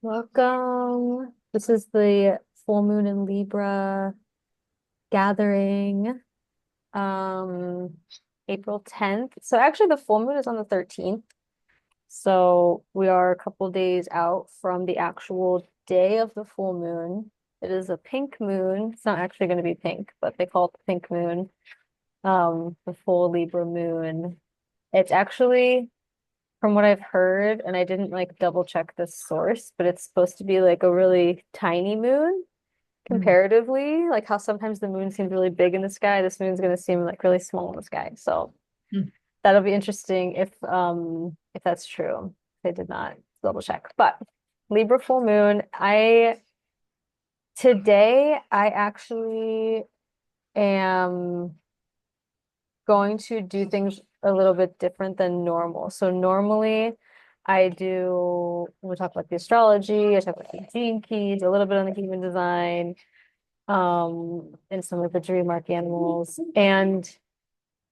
Welcome. This is the full moon in Libra gathering, um, April 10th. So actually the full moon is on the 13th. So we are a couple days out from the actual day of the full moon. It is a pink moon. It's not actually going to be pink, but they call it the pink moon. The full Libra moon. It's actually from what I've heard, and I didn't like double check this source, but it's supposed to be like a really tiny moon Mm, comparatively. Like how sometimes the moon seems really big in the sky, this moon's gonna seem like really small in the sky. So mm. that'll be interesting if that's true. I did not double check. But Libra full moon, I actually am going to do things a little bit different than normal. So normally we talk about the astrology, I talk about the gene keys, a little bit on the human design, and some of the dream arc animals. And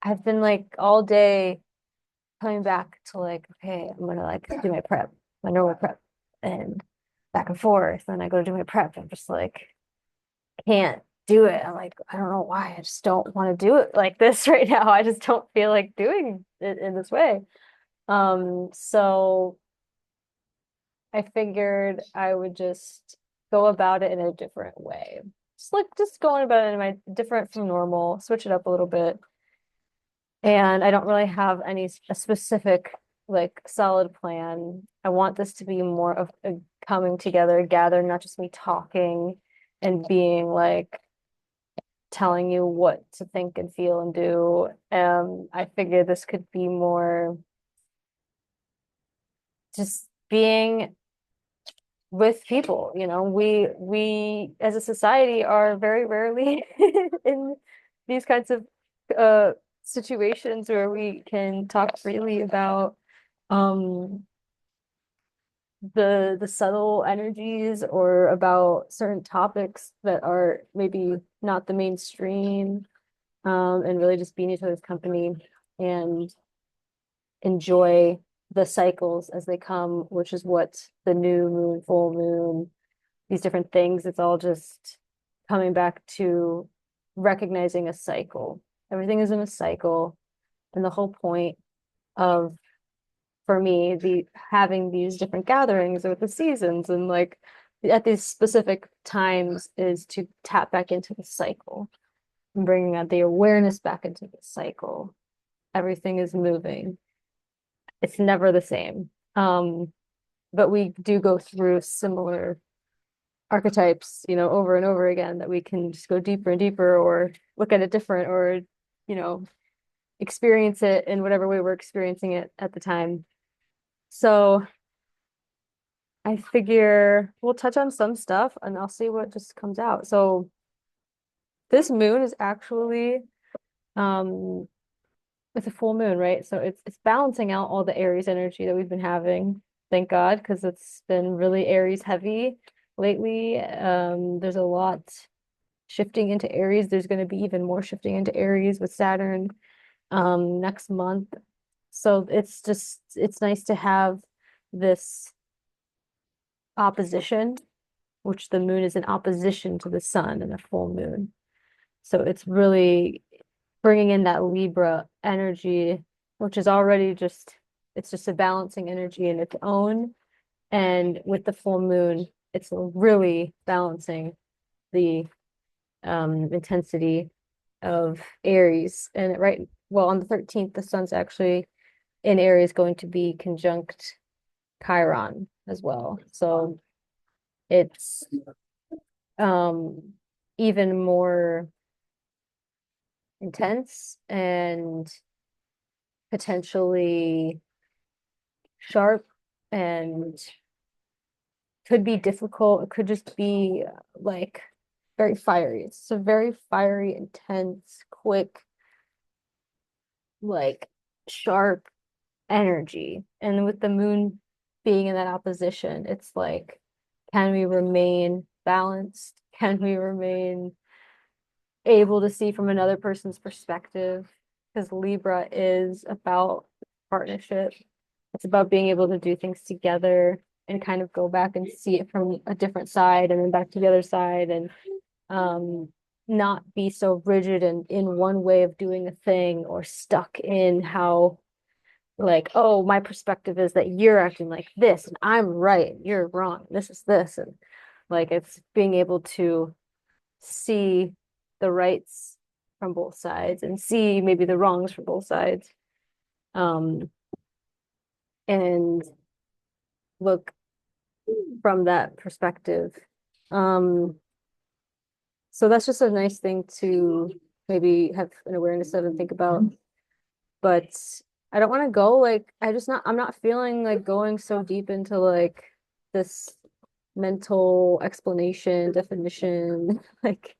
I've been like all day coming back to like, okay, I'm gonna like do my prep, my normal prep, and back and forth. And I go to do my prep. I'm just like, can't do it. I'm like, I don't know why. I just don't want to do it like this right now. I just don't feel like doing it in this way. So I figured I would just go about it in a different way. Just going about it in my different from normal, switch it up a little bit. And I don't really have a specific like solid plan. I want this to be more of a coming together, gather, not just me talking and being like telling you what to think and feel and do. I figured this could be more just being with people. We as a society are very rarely in these kinds of uh situations where we can talk freely about um the subtle energies or about certain topics that are maybe not the mainstream, and really just be in each other's company and enjoy the cycles as they come, which is what the new moon, full moon, these different things, it's all just coming back to recognizing a cycle. Everything is in a cycle. And the whole point of, for me, the having these different gatherings with the seasons and like at these specific times is to tap back into the cycle and bringing out the awareness back into the cycle. Everything is moving. It's never the same. But we do go through similar archetypes, over and over again that we can just go deeper and deeper or look at it different or, you know, experience it in whatever way we're experiencing it at the time. So I figure we'll touch on some stuff and I'll see what just comes out. So this moon is actually um it's a full moon, right? So it's balancing out all the Aries energy that we've been having. Thank God, because it's been really Aries heavy lately. There's a lot shifting into Aries. There's going to be even more shifting into Aries with Saturn next month. So it's nice to have this opposition, which the moon is in opposition to the sun and a full moon. So it's really bringing in that Libra energy, which is already it's just a balancing energy in its own. And with the full moon, it's really balancing the intensity of Aries. And well, on the 13th, the sun's actually in Aries going to be conjunct Chiron as well. So it's um even more intense and potentially sharp and could be difficult. It could just be like very fiery. It's a very fiery, intense, quick, like sharp energy. And with the moon being in that opposition, it's like, can we remain balanced? Can we remain able to see from another person's perspective? Because Libra is about partnership. It's about being able to do things together and kind of go back and see it from a different side and then back to the other side and um not be so rigid and in one way of doing a thing or stuck in how like, oh, my perspective is that you're acting like this and I'm right, you're wrong. This is this. And like it's being able to see the rights from both sides and see maybe the wrongs from both sides. Um, and look from that perspective. Um, so that's just a nice thing to maybe have an awareness of and think about. But I don't want to go like I'm not feeling like going so deep into like this mental explanation, definition, like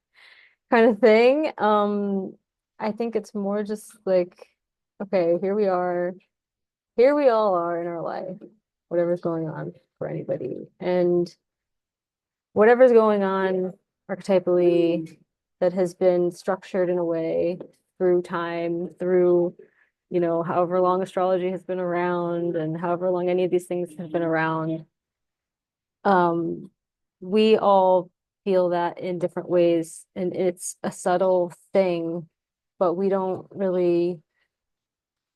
kind of thing. I think it's more just like, okay, here we all are in our life, whatever's going on for anybody. And whatever's going on archetypally that has been structured in a way through time, through, you know, however long astrology has been around and however long any of these things have been around, um, we all feel that in different ways, and it's a subtle thing, but we don't really,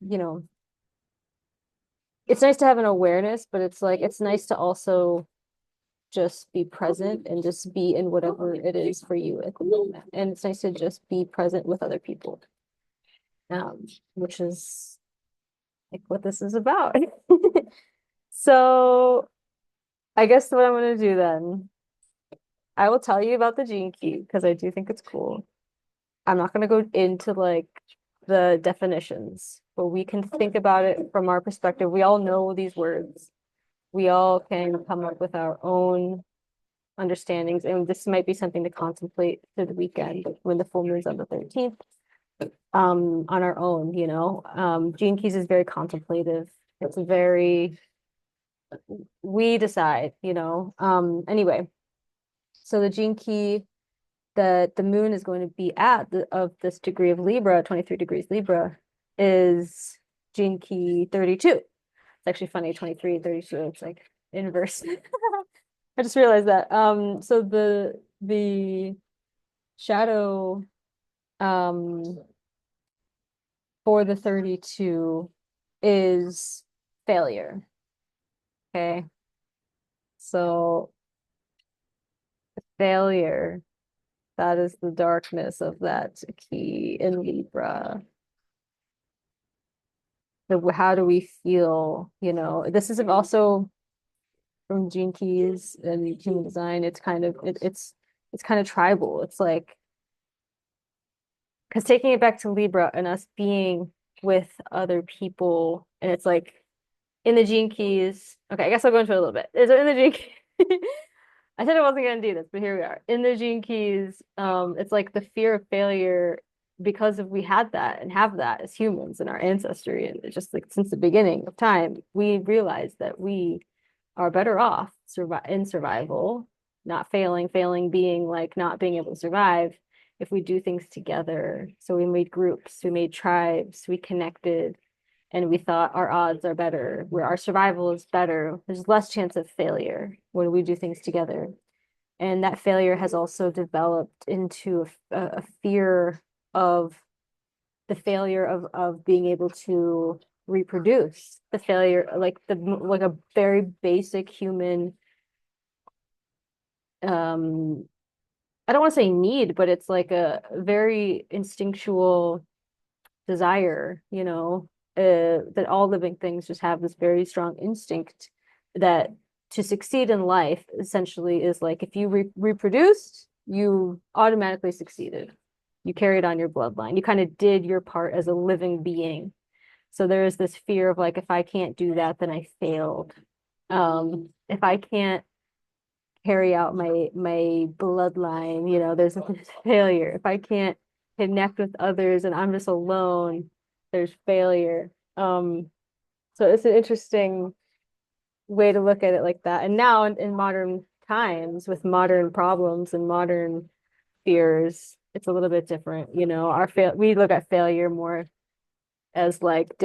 you know, it's nice to have an awareness, but it's like it's nice to also just be present and just be in whatever it is for you at the moment. And it's nice to just be present with other people, which is like what this is about. So I guess what I'm gonna do then, I will tell you about the gene key because I do think it's cool. I'm not gonna go into like the definitions, but we can think about it from our perspective. We all know these words. We all can come up with our own understandings, and this might be something to contemplate through the weekend when the full moon's on the 13th, on our own, you know. Gene Keys is very contemplative. It's very, we decide, you know. Anyway, so the gene key that the moon is going to be at of this degree of Libra, 23 degrees Libra, is gene key 32. It's actually funny, 23 and 32, it's like inverse. I just realized that. So the shadow um for the 32 is failure. Okay. So failure, that is the darkness of that key in Libra. How do we feel? You know, this is also from Gene Keys and human design. It's kind of it's kind of tribal. It's like because taking it back to Libra and us being with other people, and it's like in the Gene Keys. Okay, I guess I'll go into it a little bit. Is it in the Gene Keys? I said I wasn't gonna do this, but here we are. In the Gene Keys, it's like the fear of failure because of we had that and have that as humans in our ancestry, and it's just like since the beginning of time, we realized that we are better off in survival, not failing, failing being like not being able to survive if we do things together. So we made groups, we made tribes, we connected, and we thought our odds are better, where our survival is better. There's less chance of failure when we do things together. And that failure has also developed into a fear of the failure of being able to reproduce, the failure, like a very basic human, I don't want to say need, but it's like a very instinctual desire, you know, that all living things just have this very strong instinct that to succeed in life essentially is like if you reproduced, you automatically succeeded. You carried on your bloodline. You kind of did your part as a living being. So there is this fear of like, if I can't do that, then I failed. If I can't carry out my bloodline, you know, there's failure. If I can't connect with others and I'm just alone, there's failure. So it's an interesting way to look at it like that. And now in modern times with modern problems and modern fears, it's a little bit different. You know, we look at failure more as like,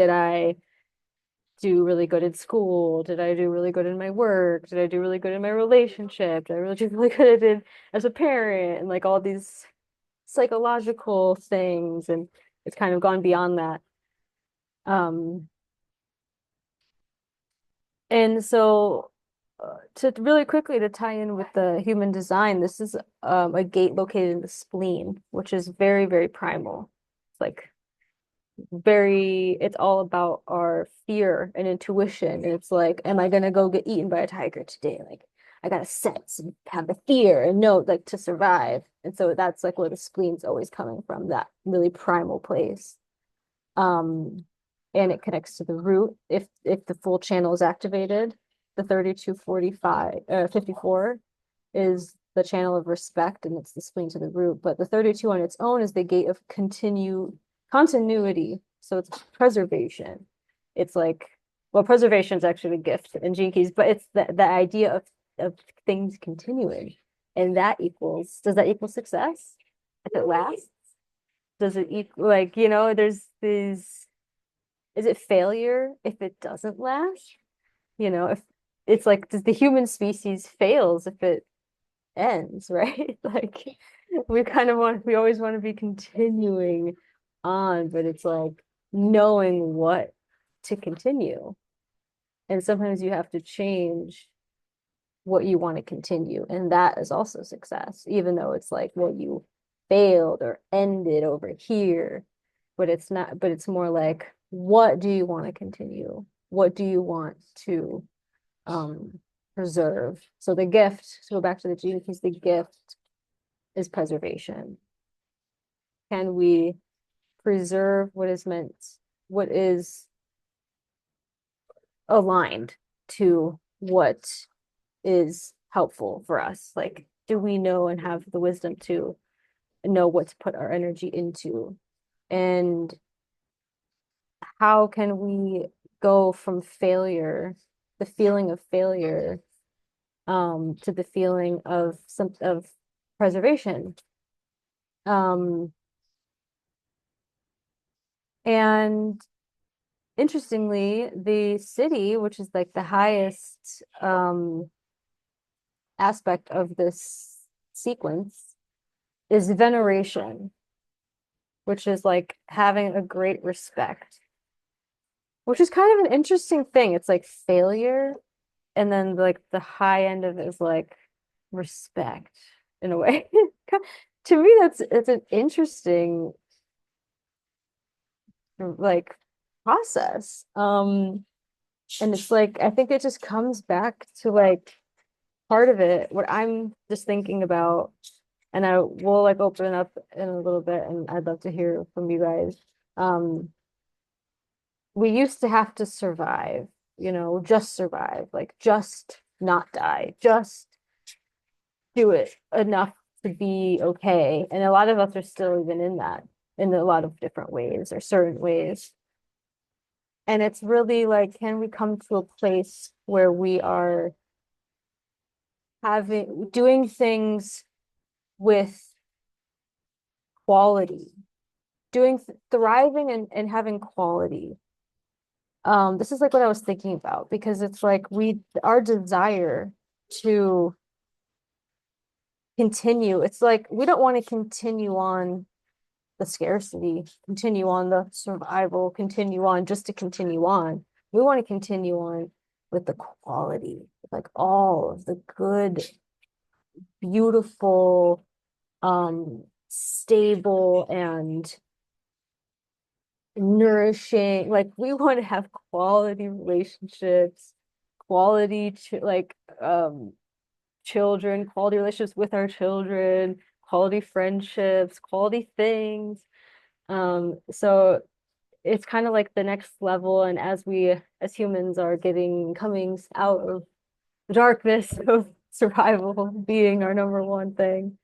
do really good in school? Did I do really good in my work? Did I do really good in my relationship? Did I really do really good in as a parent? And like all these psychological things, and it's kind of gone beyond that. Um, and so to really quickly to tie in with the human design, this is a gate located in the spleen, which is very, very primal. It's like it's all about our fear and intuition. And it's like, am I gonna go get eaten by a tiger today? Like, I gotta sense and have the fear and know like to survive. And so that's like where the spleen's always coming from, that really primal place. Um, and it connects to the root if the full channel is activated. The 3245 54 is the channel of respect, and it's the spleen to the root. But the 32 on its own is the gate of continuity. So it's preservation. It's like, well, preservation is actually a gift in Gene Keys, but it's the idea of things continuing. And does that equal success if it lasts? Does it equal, like, there's these, is it failure if it doesn't last? If it's like, does the human species fails if it ends, right? Like we always want to be continuing on, but it's like knowing what to continue. And sometimes you have to change what you want to continue. And that is also success, even though it's like, well, you failed or ended over here, but it's not, but it's more like, what do you want to continue? What do you want to preserve? So the gift, to go back to the gene keys, the gift is preservation. Can we preserve what is aligned to what is helpful for us? Like, do we know and have the wisdom to know what to put our energy into? And how can we go from failure, the feeling of failure, to the feeling of preservation? Um, and interestingly, the city, which is like the highest aspect of this sequence, is veneration, which is like having a great respect, which is kind of an interesting thing. It's like failure, and then like the high end of it is like respect in a way. To me, it's an interesting like process. And it's like I think it just comes back to like part of it, what I'm just thinking about, and I will like open up in a little bit, and I'd love to hear from you guys. Um, we used to have to survive, just survive, like just not die, just do it enough to be okay. And a lot of us are still even in that in a lot of different ways or certain ways. And it's really like, can we come to a place where we are doing things with quality, thriving and having quality. This is like what I was thinking about, because it's like our desire to continue, it's like we don't want to continue on the scarcity, continue on the survival, continue on just to continue on. We want to continue on with the quality, like all of the good, beautiful, stable and nourishing. Like we want to have quality relationships, quality like children, quality relationships with our children, quality friendships, quality things. So it's kind of like the next level. And as we as humans are coming out of the darkness of survival being our number one thing,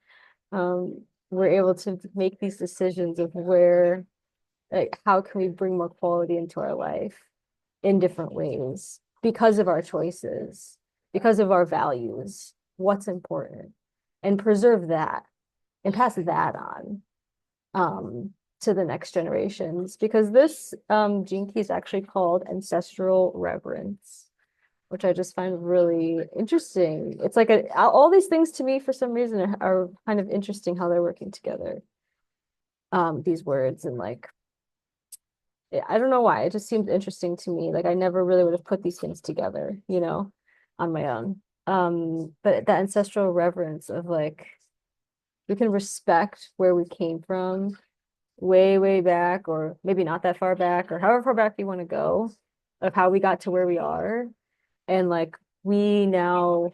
we're able to make these decisions of like, how can we bring more quality into our life in different ways because of our choices, because of our values, what's important, and preserve that and pass that on, to the next generations, because this gene key is actually called ancestral reverence, which I just find really interesting. It's like all these things to me for some reason are kind of interesting how they're working together. These words and like I don't know why. It just seems interesting to me. Like I never really would have put these things together, on my own. But that ancestral reverence of like we can respect where we came from way, way back, or maybe not that far back, or however far back you want to go, of how we got to where we are. And like we now,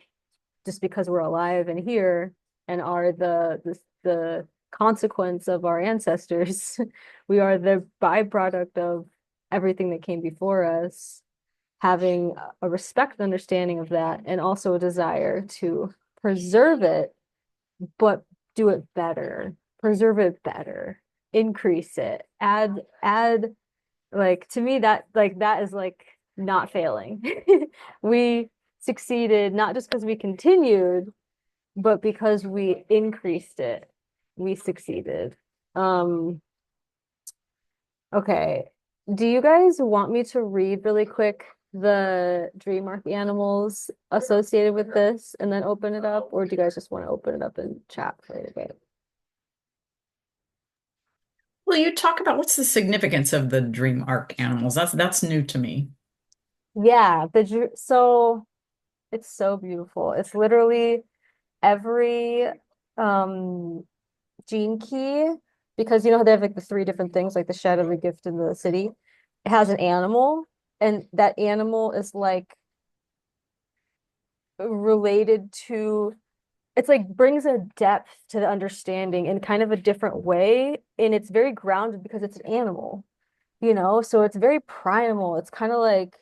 just because we're alive and here and are the consequence of our ancestors, we are the byproduct of everything that came before us, having a respect and understanding of that, and also a desire to preserve it, but do it better, preserve it better, increase it, add like to me that is like not failing. We succeeded not just because we continued, but because we increased it, we succeeded. Um, okay. Do you guys want me to read really quick the dream arc animals associated with this and then open it up, or do you guys just want to open it up in chat right away? Well, you talk about what's the significance of the dream arc animals. That's new to me. Yeah, so it's so beautiful. It's literally every um gene key, because you know how they have like the three different things, like the shadow, the gift, and the city. It has an animal, and that animal is like related to, it's like brings a depth to the understanding in kind of a different way, and it's very grounded because it's an animal, so it's very primal. It's kind of like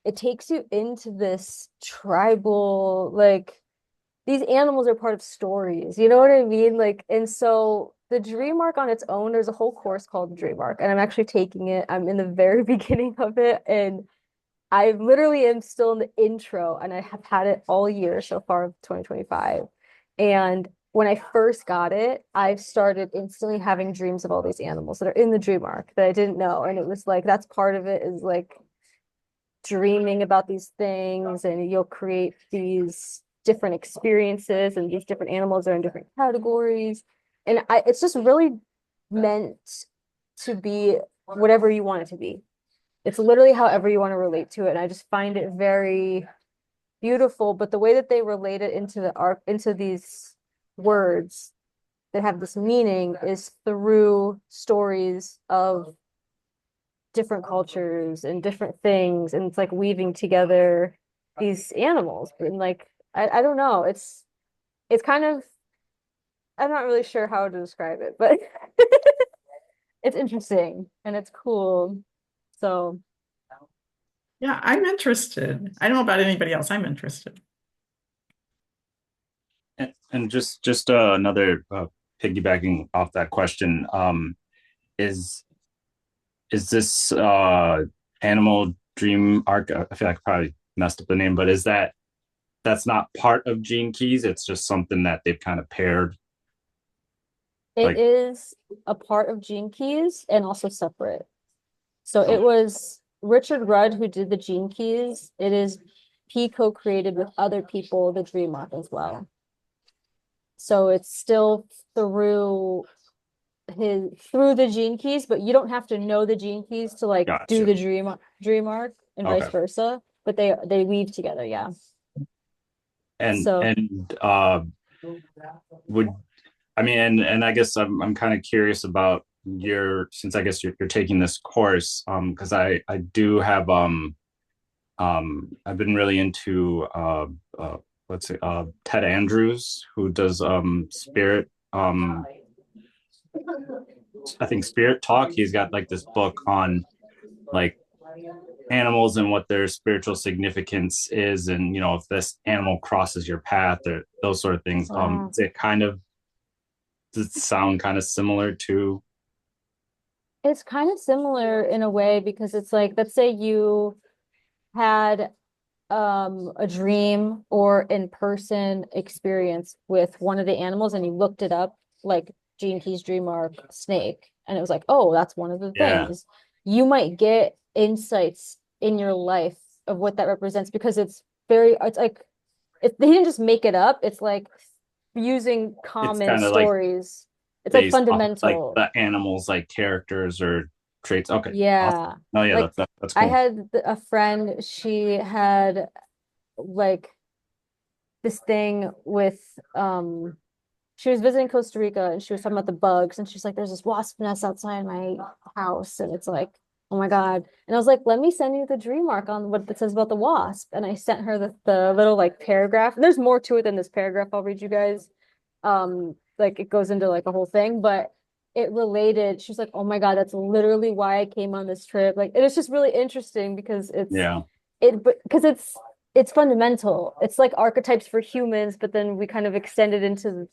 it takes you into this tribal, like these animals are part of stories, you know what I mean? Like, and so the dream arc on its own, there's a whole course called dream arc, and I'm actually taking it. I'm in the very beginning of it, and I literally am still in the intro, and I have had it all year so far of 2025. And when I first got it, I started instantly having dreams of all these animals that are in the dream arc that I didn't know. And it was like that's part of it, is like dreaming about these things, and you'll create these different experiences, and these different animals are in different categories. And it's just really meant to be whatever you want it to be. It's literally however you want to relate to it. And I just find it very beautiful. But the way that they relate it into the art, into these words that have this meaning, is through stories of different cultures and different things. And it's like weaving together these animals. And like, I don't know. It's kind of, I'm not really sure how to describe it, but it's interesting and it's cool. So Yeah, I'm interested. I don't know about anybody else. I'm interested. And just another piggybacking off that question, is this animal dream arc? I feel like I probably messed up the name, but that's not part of Gene Keys? It's just something that they've kind of paired. it Like, is a part of Gene Keys and also separate. So oh, it was Richard Rudd who did the Gene Keys. It is he co-created with other people the Dream Arc as well. So it's still through through the Gene Keys, but you don't have to know the Gene Keys to like do gotcha. the Dream Arc and vice Okay. versa. But they weave together, yeah. And So and would I mean, and I guess I'm kind of curious about your, since I guess you're taking this course, because I do have I've been really into let's say Ted Andrews, who does spirit, I think Spirit Talk. He's got like this book on like animals and what their spiritual significance is, and if this animal crosses your path, or those sort of things. wow. Is it kind of, does it sound kind of similar to? It's kind of similar in a way because it's like, let's say you had a dream or in-person experience with one of the animals and you looked it up, like Gene Key's dream arc snake, And it was like, oh, that's one of the Yeah. things. You might get insights in your life of what that represents because it's like they didn't just make it up. It's like using It's common kind of like stories. It's like based off like fundamental. the animals like characters or traits. Okay. Awesome. Yeah. Oh yeah, Like that's I cool. had a friend, she had like this thing with she was visiting Costa Rica and she was talking about the bugs and she's like, there's this wasp nest outside my house and it's like, oh my God. And I was like, let me send you the dream arc on what it says about the wasp. And I sent her the little like paragraph. There's more to it than this paragraph I'll read you guys. Like it goes into like a whole thing, but it related. She's like, oh my God, that's literally why I came on this trip. Like it was just really interesting because Yeah. because it's fundamental. It's like archetypes for humans, but then we kind of extend it into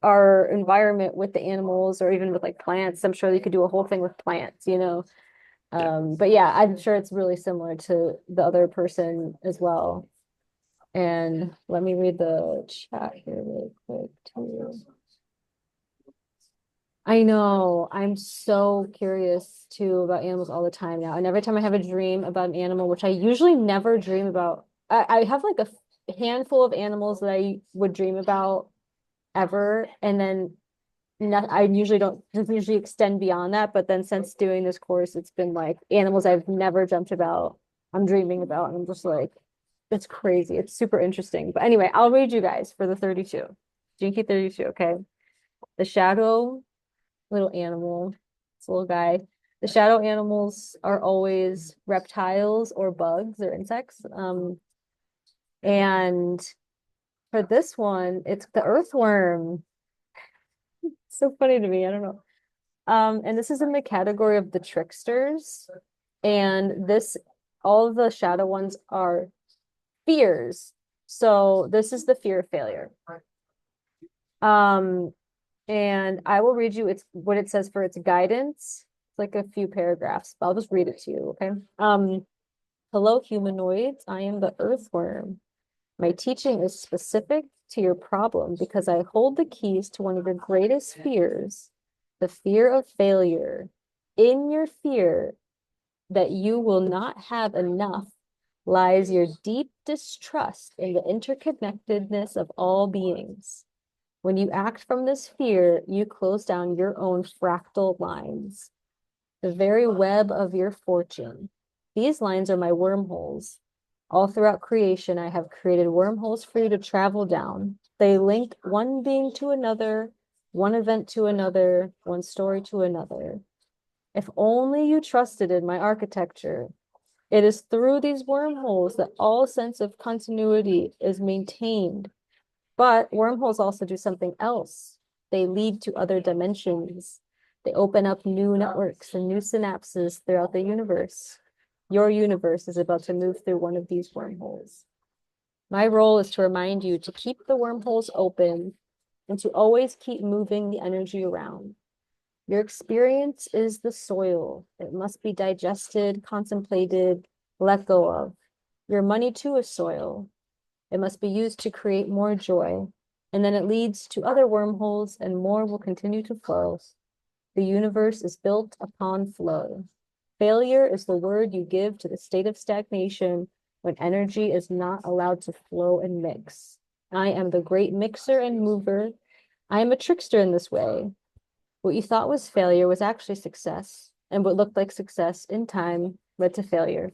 our environment with the animals or even with like plants. I'm sure you could do a whole thing with plants, you know. Yeah. But yeah, I'm sure it's really similar to the other person as well. And let me read the chat here really quick too. I know. I'm so curious too about animals all the time now. And every time I have a dream about an animal, which I usually never dream about, I have like a handful of animals that I would dream about ever. And then not, I usually don't doesn't usually extend beyond that. But then since doing this course, it's been like animals I've never dreamt about, I'm dreaming about. And I'm just like, it's crazy. It's super interesting. But anyway, I'll read you guys for the 32. Jinky 32, okay? The shadow little animal, this little guy. The shadow animals are always reptiles or bugs or insects. And for this one, it's the earthworm. So funny to me. I don't know. And this is in the category of the tricksters. And this, all of the shadow ones are fears. So this is the fear of failure. Um, and I will read you it's what it says for its guidance. It's like a few paragraphs, but I'll just read it to you, okay? Hello, humanoids. I am the earthworm. My teaching is specific to your problem because I hold the keys to one of your greatest fears, the fear of failure. In your fear that you will not have enough lies your deep distrust in the interconnectedness of all beings. When you act from this fear, you close down your own fractal lines, the very web of your fortune. These lines are my wormholes. All throughout creation, I have created wormholes for you to travel down. They link one being to another, one event to another, one story to another. If only you trusted in my architecture. It is through these wormholes that all sense of continuity is maintained. But wormholes also do something else. They lead to other dimensions. They open up new networks and new synapses throughout the universe. Your universe is about to move through one of these wormholes. My role is to remind you to keep the wormholes open and to always keep moving the energy around. Your experience is the soil. It must be digested, contemplated, let go of. Your money too is soil. It must be used to create more joy. And then it leads to other wormholes and more will continue to flow. The universe is built upon flow. Failure is the word you give to the state of stagnation when energy is not allowed to flow and mix. I am the great mixer and mover. I am a trickster in this way. What you thought was failure was actually success, and what looked like success in time led to failure.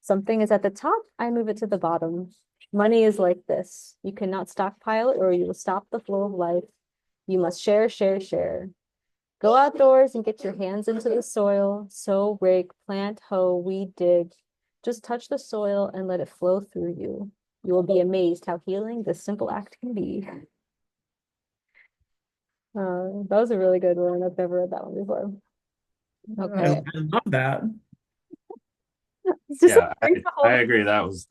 Something is at the top, I move it to the bottom. Money is like this. You cannot stockpile it or you will stop the flow of life. You must share, share, share. Go outdoors and get your hands into the soil. Sow, rake, plant, hoe, weed, dig. Just touch the soil and let it flow through you. You will be amazed how healing this simple act can be. That was a really good one. I've never read that one before. Okay. I love that. It's just like Yeah, brings the I whole agree. That was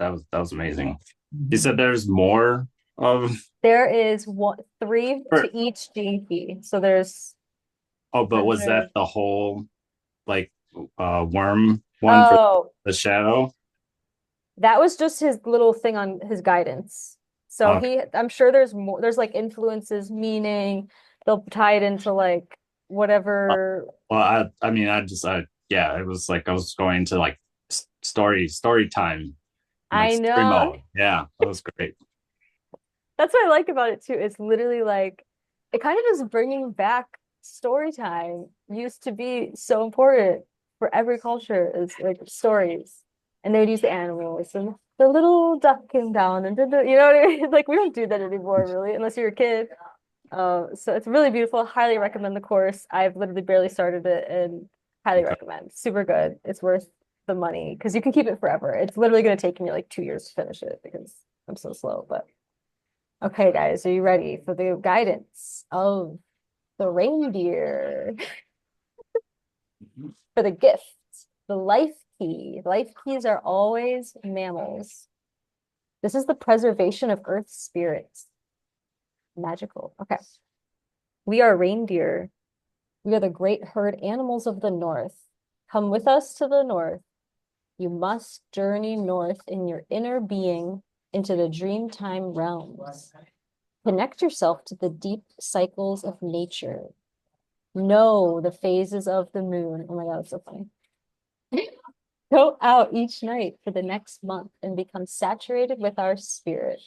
amazing. You Mhm. said there's more of there is one three or to each gene key. So there's oh, but was that 100. the whole like worm one for Oh, the shadow? that was just his little thing on his guidance. So Okay. I'm sure there's more, there's like influences, meaning they'll tie it into like whatever. Well, I mean, yeah, it was like I was going to like story time, like I story know. mode. Yeah, that was great. That's what I like about it too. It's literally like it kind of just bringing back story time used to be so important for every culture is like stories. And they would use the animals and the little duck came down and did the, you know what I mean? Like we don't do that anymore really, unless you're a kid. So it's really beautiful. Highly recommend the course. I've literally barely started it and highly Okay. recommend. Super good. It's worth the money because you can keep it forever. It's literally going to take me like 2 years to finish it because I'm so slow. But okay, guys, are you ready for the guidance of the reindeer for the gift? The life key. Life keys are always mammals. This is the preservation of Earth's spirits. Magical. Okay. We are reindeer. We are the great herd animals of the north. Come with us to the north. You must journey north in your inner being into the dreamtime realms. Connect yourself to the deep cycles of nature. Know the phases of the moon. Oh my God, that's so funny. Go out each night for the next month and become saturated with our spirit.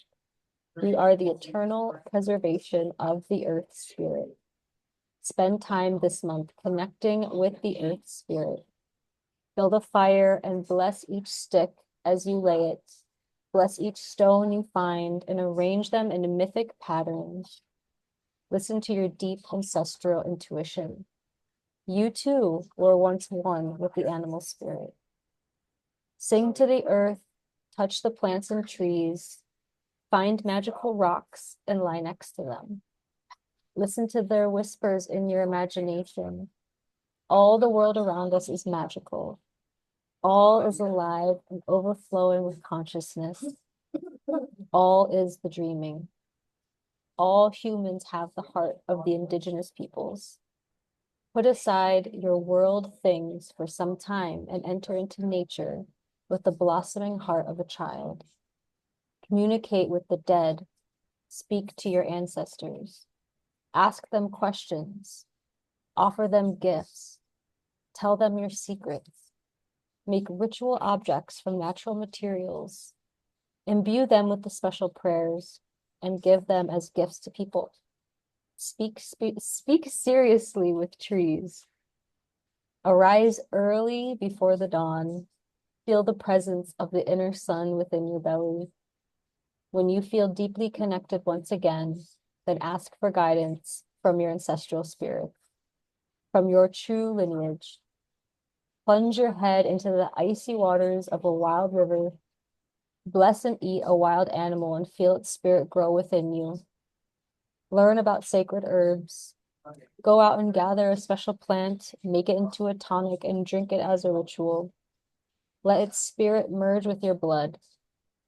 We are the eternal preservation of the earth spirit. Spend time this month connecting with the earth spirit. Build a fire and bless each stick as you lay it. Bless each stone you find and arrange them in mythic patterns. Listen to your deep ancestral intuition. You too were once one with the animal spirit. Sing to the earth, touch the plants and trees, find magical rocks and lie next to them. Listen to their whispers in your imagination. All the world around us is magical. All is alive and overflowing with consciousness. All is the dreaming. All humans have the heart of the indigenous peoples. Put aside your world things for some time and enter into nature with the blossoming heart of a child. Communicate with the dead. Speak to your ancestors. Ask them questions. Offer them gifts. Tell them your secrets. Make ritual objects from natural materials. Imbue them with the special prayers and give them as gifts to people. Speak seriously with trees. Arise early before the dawn. Feel the presence of the inner sun within your belly. When you feel deeply connected once again, then ask for guidance from your ancestral spirit, from your true lineage. Plunge your head into the icy waters of a wild river. Bless and eat a wild animal and feel its spirit grow within you. Learn about sacred herbs. Go out and gather a special plant, make it into a tonic, and drink it as a ritual. Let its spirit merge with your blood.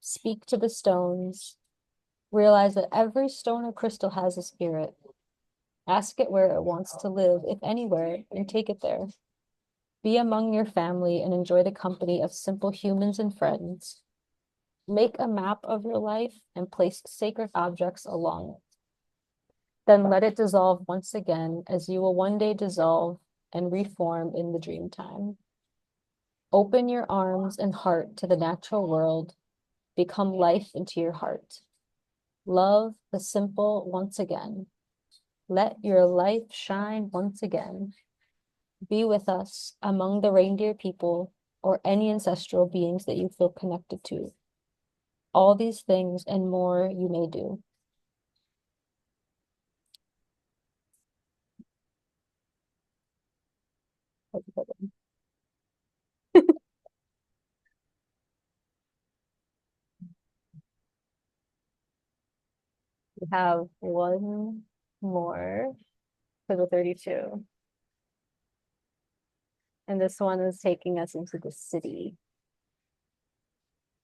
Speak to the stones. Realize that every stone or crystal has a spirit. Ask it where it wants to live, if anywhere, and take it there. Be among your family and enjoy the company of simple humans and friends. Make a map of your life and place sacred objects along it. Then let it dissolve once again, as you will one day dissolve and reform in the dream time. Open your arms and heart to the natural world. Become life into your heart. Love the simple once again. Let your light shine once again. Be with us among the reindeer people or any ancestral beings that you feel connected to. All these things and more you may do. We have one more for the 32. And this one is taking us into the city.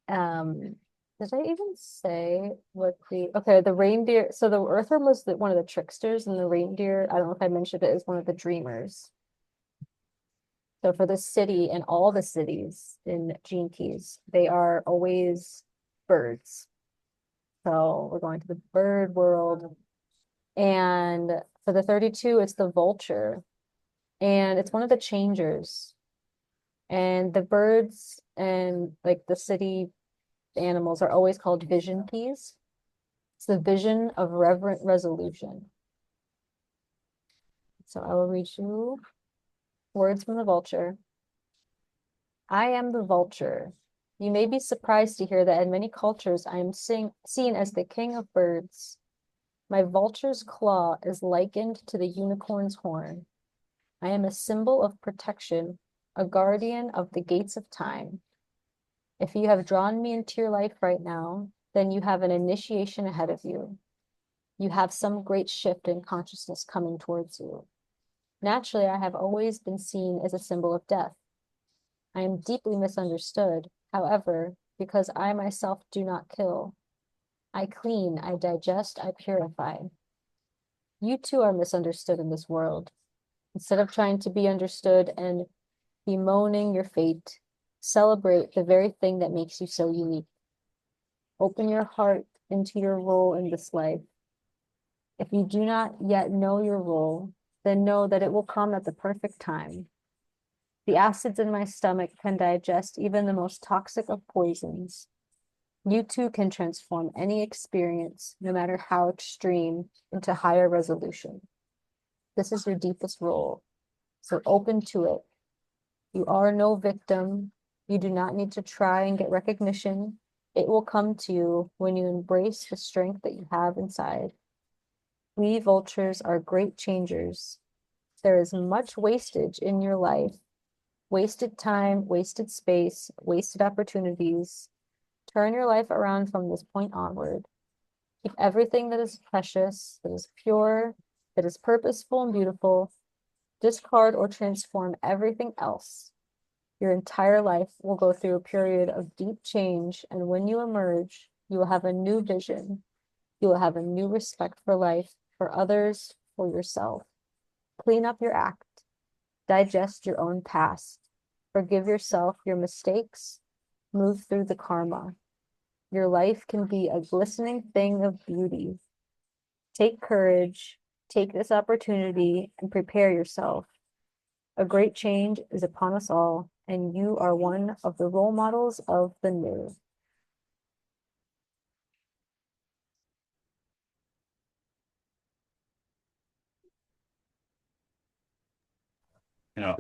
Did I even say what the reindeer, so the earthworm was one of the tricksters and the reindeer, I don't know if I mentioned it, is one of the dreamers. So for the city and all the cities in Gene Keys, they are always birds. So we're going to the bird world. And for the 32, it's the vulture. and it's one of the changers. And the birds and like the city animals are always called vision keys. It's the vision of reverent resolution. So I will read you words from the vulture. I am the vulture. You may be surprised to hear that in many cultures I am seen as the king of birds. My vulture's claw is likened to the unicorn's horn. I am a symbol of protection, a guardian of the gates of time. If you have drawn me into your life right now, then you have an initiation ahead of you. You have some great shift in consciousness coming towards you. Naturally, I have always been seen as a symbol of death. I am deeply misunderstood, however, because I myself do not kill. I clean, I digest, I purify. You too are misunderstood in this world. Instead of trying to be understood and bemoaning your fate, celebrate the very thing that makes you so unique. Open your heart into your role in this life. If you do not yet know your role, then know that it will come at the perfect time. The acids in my stomach can digest even the most toxic of poisons. You too can transform any experience, no matter how extreme, into higher resolution. This is your deepest role, so open to it. You are no victim. You do not need to try and get recognition. It will come to you when you embrace the strength that you have inside. We vultures are great changers. There is much wastage in your life. Wasted time, wasted space, wasted opportunities. Turn your life around from this point onward. Keep everything that is precious, that is pure, that is purposeful and beautiful. Discard or transform everything else. Your entire life will go through a period of deep change, and when you emerge, you will have a new vision. You will have a new respect for life, for others, for yourself. Clean up your act. Digest your own past. Forgive yourself your mistakes. Move through the karma. Your life can be a glistening thing of beauty. Take courage, take this opportunity, and prepare yourself. A great change is upon us all, and you are one of the role models of the new.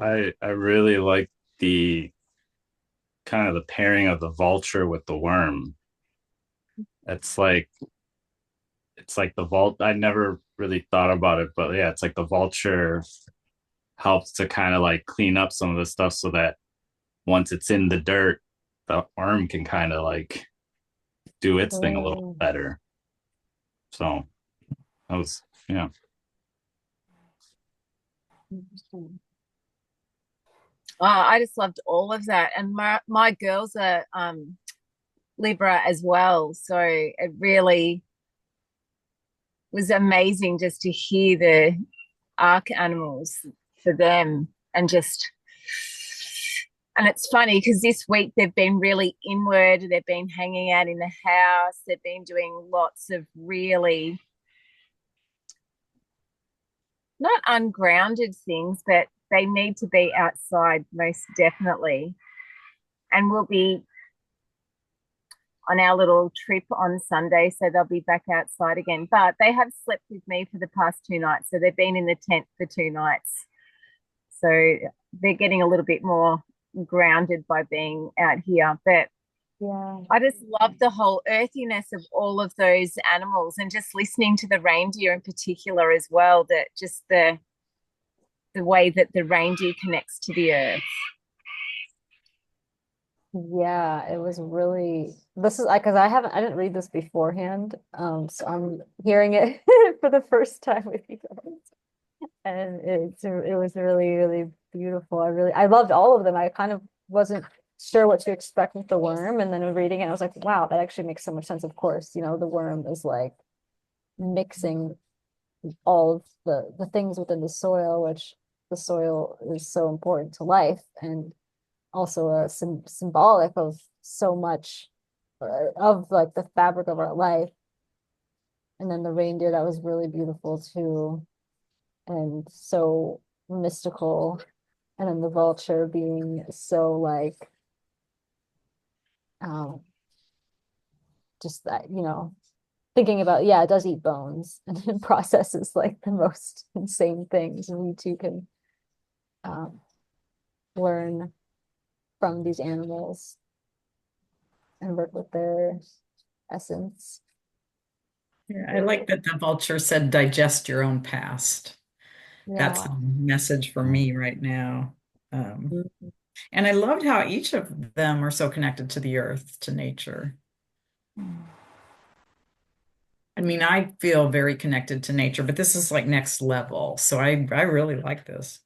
I really like the kind of the pairing of the vulture with the worm. It's like the vault. I never really thought about it, but yeah, it's like the vulture helps to kind of like clean up some of the stuff so that once it's in the dirt, the worm can kind of like do its thing a little Mm, better. So that was, yeah. interesting. I just loved all of that. And my girls are Libra as well. So it really was amazing just to hear the arc animals for them and just and it's funny because this week they've been really inward, they've been hanging out in the house, they've been doing lots of really not ungrounded things, but they need to be outside most definitely. And we'll be on our little trip on Sunday, so they'll be back outside again. But they have slept with me for the past 2 nights, so they've been in the tent for 2 nights. So they're getting a little bit more grounded by being out here. But Yeah. I just love the whole earthiness of all of those animals and just listening to the reindeer in particular as well, that just the way that the reindeer connects to the earth. Yeah, it was really, this is because I didn't read this beforehand. So I'm hearing it for the first time with you guys. And it was really, really beautiful. I loved all of them. I kind of wasn't sure what to expect with the worm. And then reading it, I was like, wow, that actually makes so much sense. Of course, the worm is like mixing all of the things within the soil, which the soil is so important to life and also symbolic of so much of like the fabric of our life. And then the reindeer, that was really beautiful too. And so mystical, and then the vulture being so like um just that, thinking about, yeah, it does eat bones and it processes like the most insane things, and we too can um learn from these animals and work with their essence. Yeah, I like that the vulture said, digest your own past. That's Yeah. a message for me right now. Um, Mhm. and I loved how each of them are so connected to the earth, to nature. I mean, I feel very connected to nature, but this is like next level. So I really like this.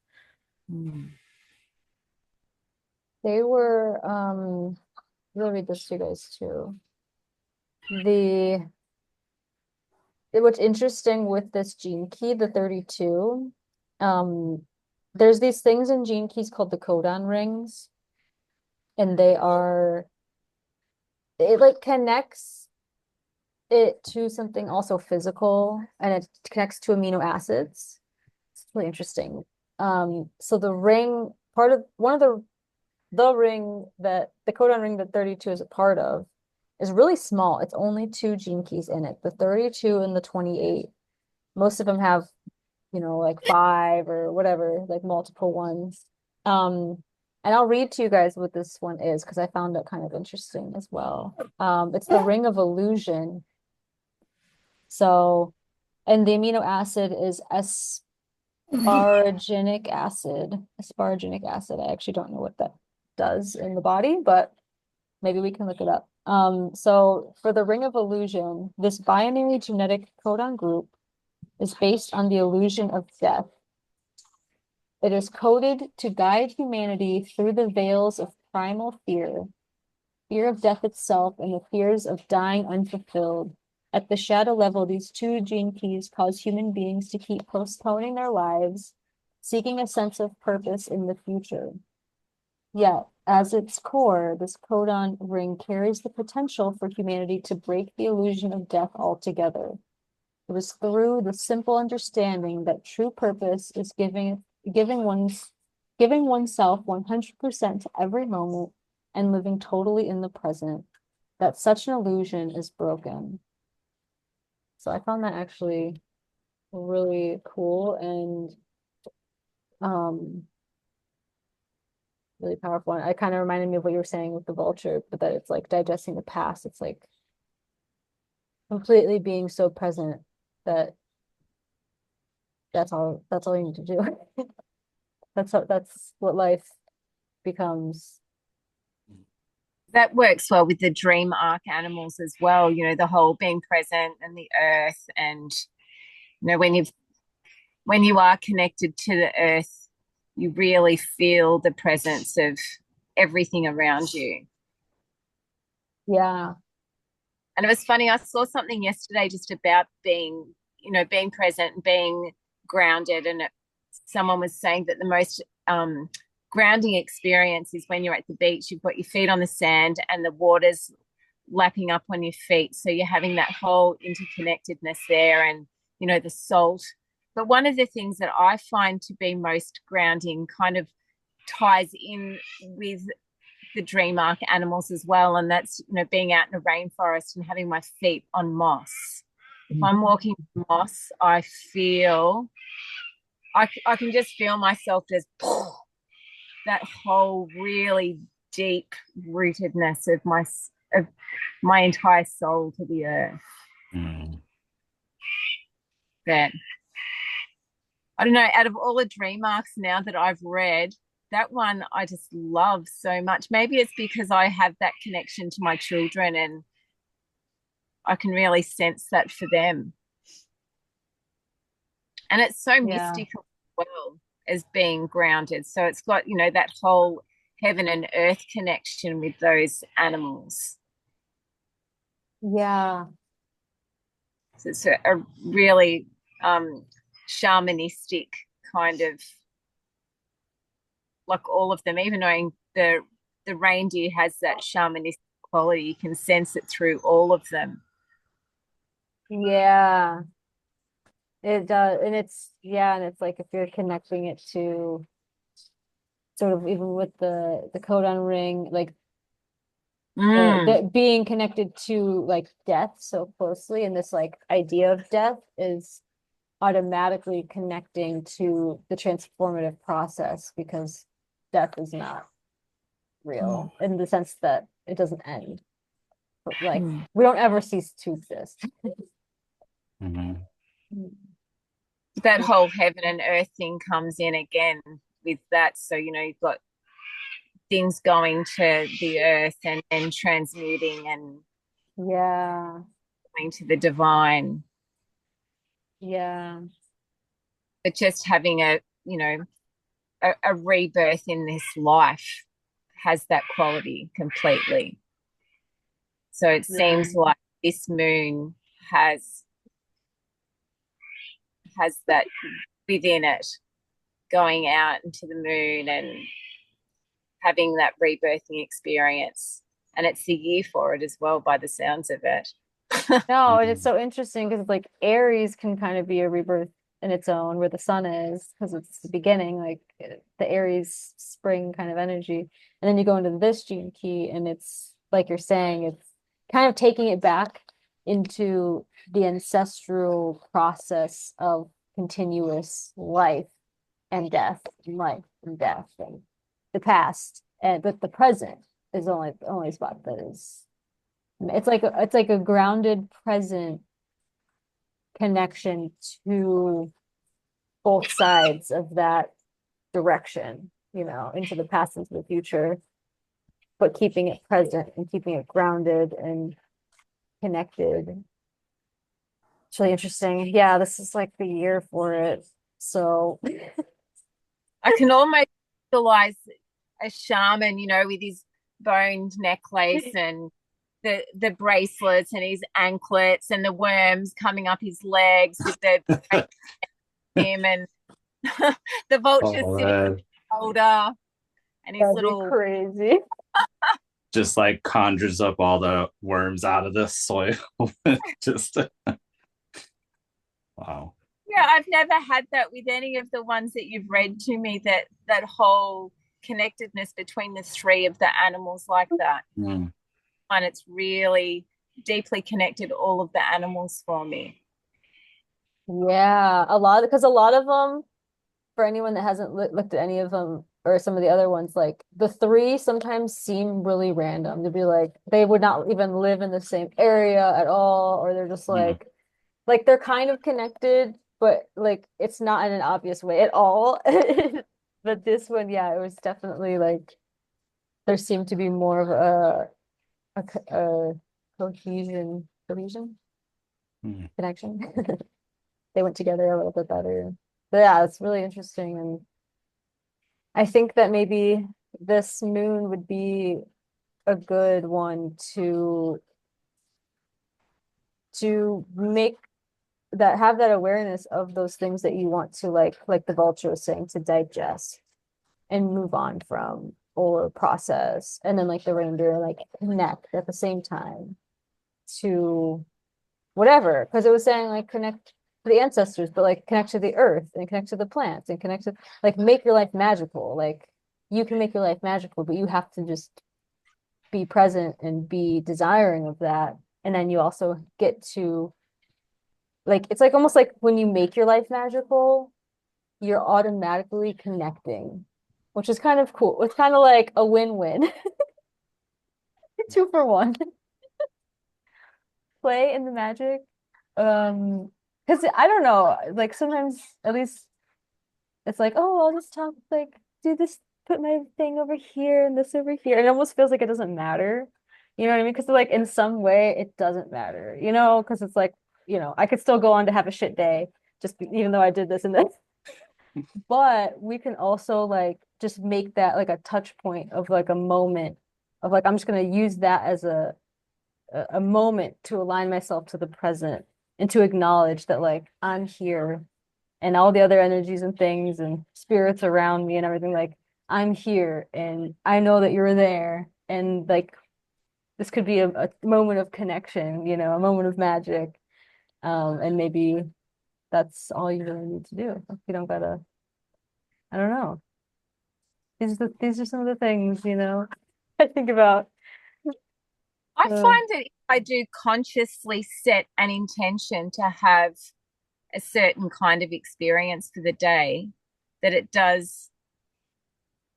They were I'll read this to you guys too. The what's interesting with this gene key, the 32, um, there's these things in gene keys called the codon rings, and it like connects it to something also physical, and it connects to amino acids. It's really interesting. So the ring, part of one of the ring that the codon ring that 32 is a part of is really small. It's only two gene keys in it, the 32 and the 28. Most of them have, like five or whatever, like multiple ones. And I'll read to you guys what this one is because I found it kind of interesting as well. It's the ring of illusion. So, and the amino acid is asparaginic acid. Asparaginic acid. I actually don't know what that does in the body, but maybe we can look it up. So for the ring of illusion, this binary genetic codon group is based on the illusion of death. It is coded to guide humanity through the veils of primal fear, fear of death itself, and the fears of dying unfulfilled. At the shadow level, these two gene keys cause human beings to keep postponing their lives, seeking a sense of purpose in the future. Yet, as its core, this codon ring carries the potential for humanity to break the illusion of death altogether. It was through the simple understanding that true purpose is giving oneself 100% to every moment and living totally in the present that such an illusion is broken. So I found that actually really cool and um really powerful. And it kind of reminded me of what you were saying with the vulture, but that it's like digesting the past. It's like completely being so present that that's all you need to do. That's what life becomes. That works well with the dream arc animals as well, the whole being present and the earth. And when you are connected to the earth, you really feel the presence of everything around you. Yeah. And it was funny, I saw something yesterday just about being present and being grounded. And someone was saying that the most grounding experience is when you're at the beach, you've got your feet on the sand and the water's lapping up on your feet. So you're having that whole interconnectedness there, and, the salt. But one of the things that I find to be most grounding kind of ties in with the dream arc animals as well. And that's, being out in a rainforest and having my feet on moss. If I'm walking moss, I can just feel myself just that whole really deep rootedness of my entire soul to the earth. Mm. That, I don't know, out of all the dream arcs now that I've read, that one I just love so much. Maybe it's because I have that connection to my children and I can really sense that for them. And it's so Yeah. mystical as well as being grounded. So it's got, that whole heaven and earth connection with those animals. Yeah. So it's a really shamanistic kind of, like all of them, even knowing the reindeer has that shamanistic quality, you can sense it through all of them. Yeah. It does, and it's like if you're connecting it to sort of even with the codon ring, like Mm. the being connected to like death so closely, and this like idea of death is automatically connecting to the transformative process because death is not real in the sense that it doesn't end. But like Mm. we don't ever cease to exist. Mhm. That whole heaven and earth thing comes in again with that. So, you've got things going to the earth and then transmuting and Yeah, going to the divine. yeah, But just having a rebirth in this life has that quality completely. So it yeah, seems like this moon has that within it, going out into the moon and having that rebirthing experience. And it's the year for it as well, by the sounds of it. no, and it's Mhm. so interesting because it's like Aries can kind of be a rebirth in its own where the sun is because it's the beginning, like the Aries spring kind of energy. And then you go into this gene key and it's like you're saying, it's kind of taking it back into the ancestral process of continuous life and death, and life and death, and the past. And but the present is the only spot that is it's like a grounded present connection to both sides of that direction, into the past, into the future, but keeping it present and keeping it grounded and connected. It's really interesting. Yeah, this is like the year for it. So I can almost visualize a shaman, with his boned necklace and the bracelets and his anklets and the worms coming up his legs with the him and the vultures Oh sitting on man, his shoulder and his that'd be little. crazy. just like conjures up all the worms out of the soil. Just wow. Yeah, I've never had that with any of the ones that you've read to me, that whole connectedness between the three of the animals like that. Mm. And it's really deeply connected all of the animals for me. Yeah, because a lot of them, for anyone that hasn't looked at any of them or some of the other ones, like the three sometimes seem really random. To be like they would not even live in the same area at all, or they're just Mm. like they're kind of connected, but like it's not in an obvious way at all. But this one, yeah, it was definitely like there seemed to be more of a cohesion, Mm. connection. They went together a little bit better. But yeah, it's really interesting. And I think that maybe this moon would be a good one to make that have that awareness of those things that you want to like the vulture was saying, to digest and move on from or process. And then like the reindeer, like connect at the same time to whatever. Because it was saying like connect to the ancestors, but like connect to the earth and connect to the plants and connect to like make your life magical. Like you can make your life magical, but you have to just be present and be desiring of that. And then you also get to like it's like almost like when you make your life magical, you're automatically connecting, which is kind of cool. It's kind of like a win-win. Two for one. Play in the magic. Because I don't know, like sometimes at least it's like, oh, I'll just talk like do this, put my thing over here and this over here. And it almost feels like it doesn't matter. You know what I mean? Because like in some way it doesn't matter, because it's like, I could still go on to have a shit day even though I did this and this. But we can also like just make that like a touch point of like a moment of like I'm just gonna use that as a moment to align myself to the present and to acknowledge that like I'm here and all the other energies and things and spirits around me and everything, like I'm here and I know that you're there, and like this could be a moment of connection, a moment of magic, and maybe that's all you really need to do. Like, you don't gotta, I don't know. These are some of the things, I think about. I Uh, find that if I do consciously set an intention to have a certain kind of experience for the day, that it does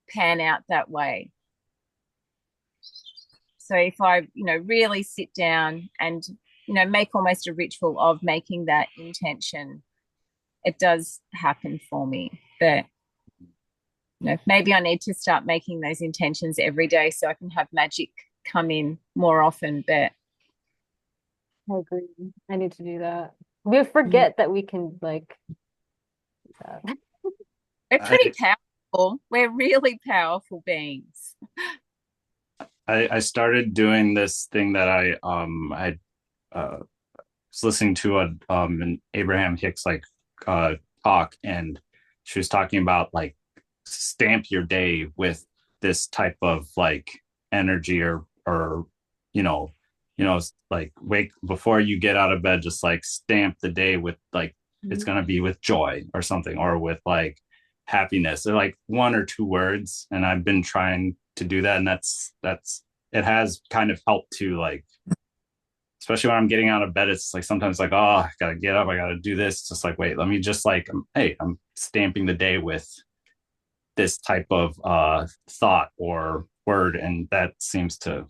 pan out that way. So if I, really sit down and, make almost a ritual of making that intention, it does happen for me. But maybe I need to start making those intentions every day so I can have magic come in more often. But I agree. I need to do that. We forget that we can like do that. we're pretty I, powerful. We're really powerful beings. I started doing this thing that I was listening to an Abraham Hicks talk, and she was talking about like stamp your day with this type of like energy, or you know like wake before you get out of bed, just like stamp the day with like it's gonna be with joy or something, or with like happiness. They're like one or two words, and I've been trying to do that, and that's it has kind of helped to like, especially when I'm getting out of bed, it's like sometimes like, oh, I gotta get up, I gotta do this. It's just like, wait, let me just like, hey, I'm stamping the day with this type of thought or word, and that seems to,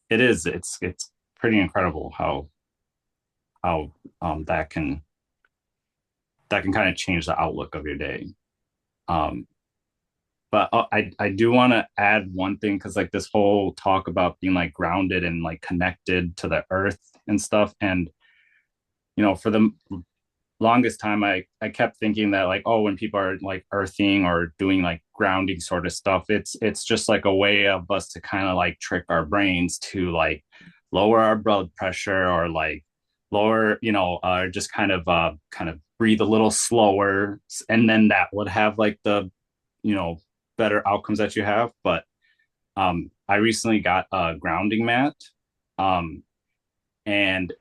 it's pretty incredible how that can kind of change the outlook of your day. Um, but I do want to add one thing, because like this whole talk about being like grounded and like connected to the earth and stuff, and for the longest time I kept thinking that like, oh, when people are like earthing or doing like grounding sort of stuff, it's just like a way of us to kind of like trick our brains to like lower our blood pressure, or like lower, just kind of breathe a little slower, and then that would have like the you know better outcomes that you have. But I recently got a grounding mat, um and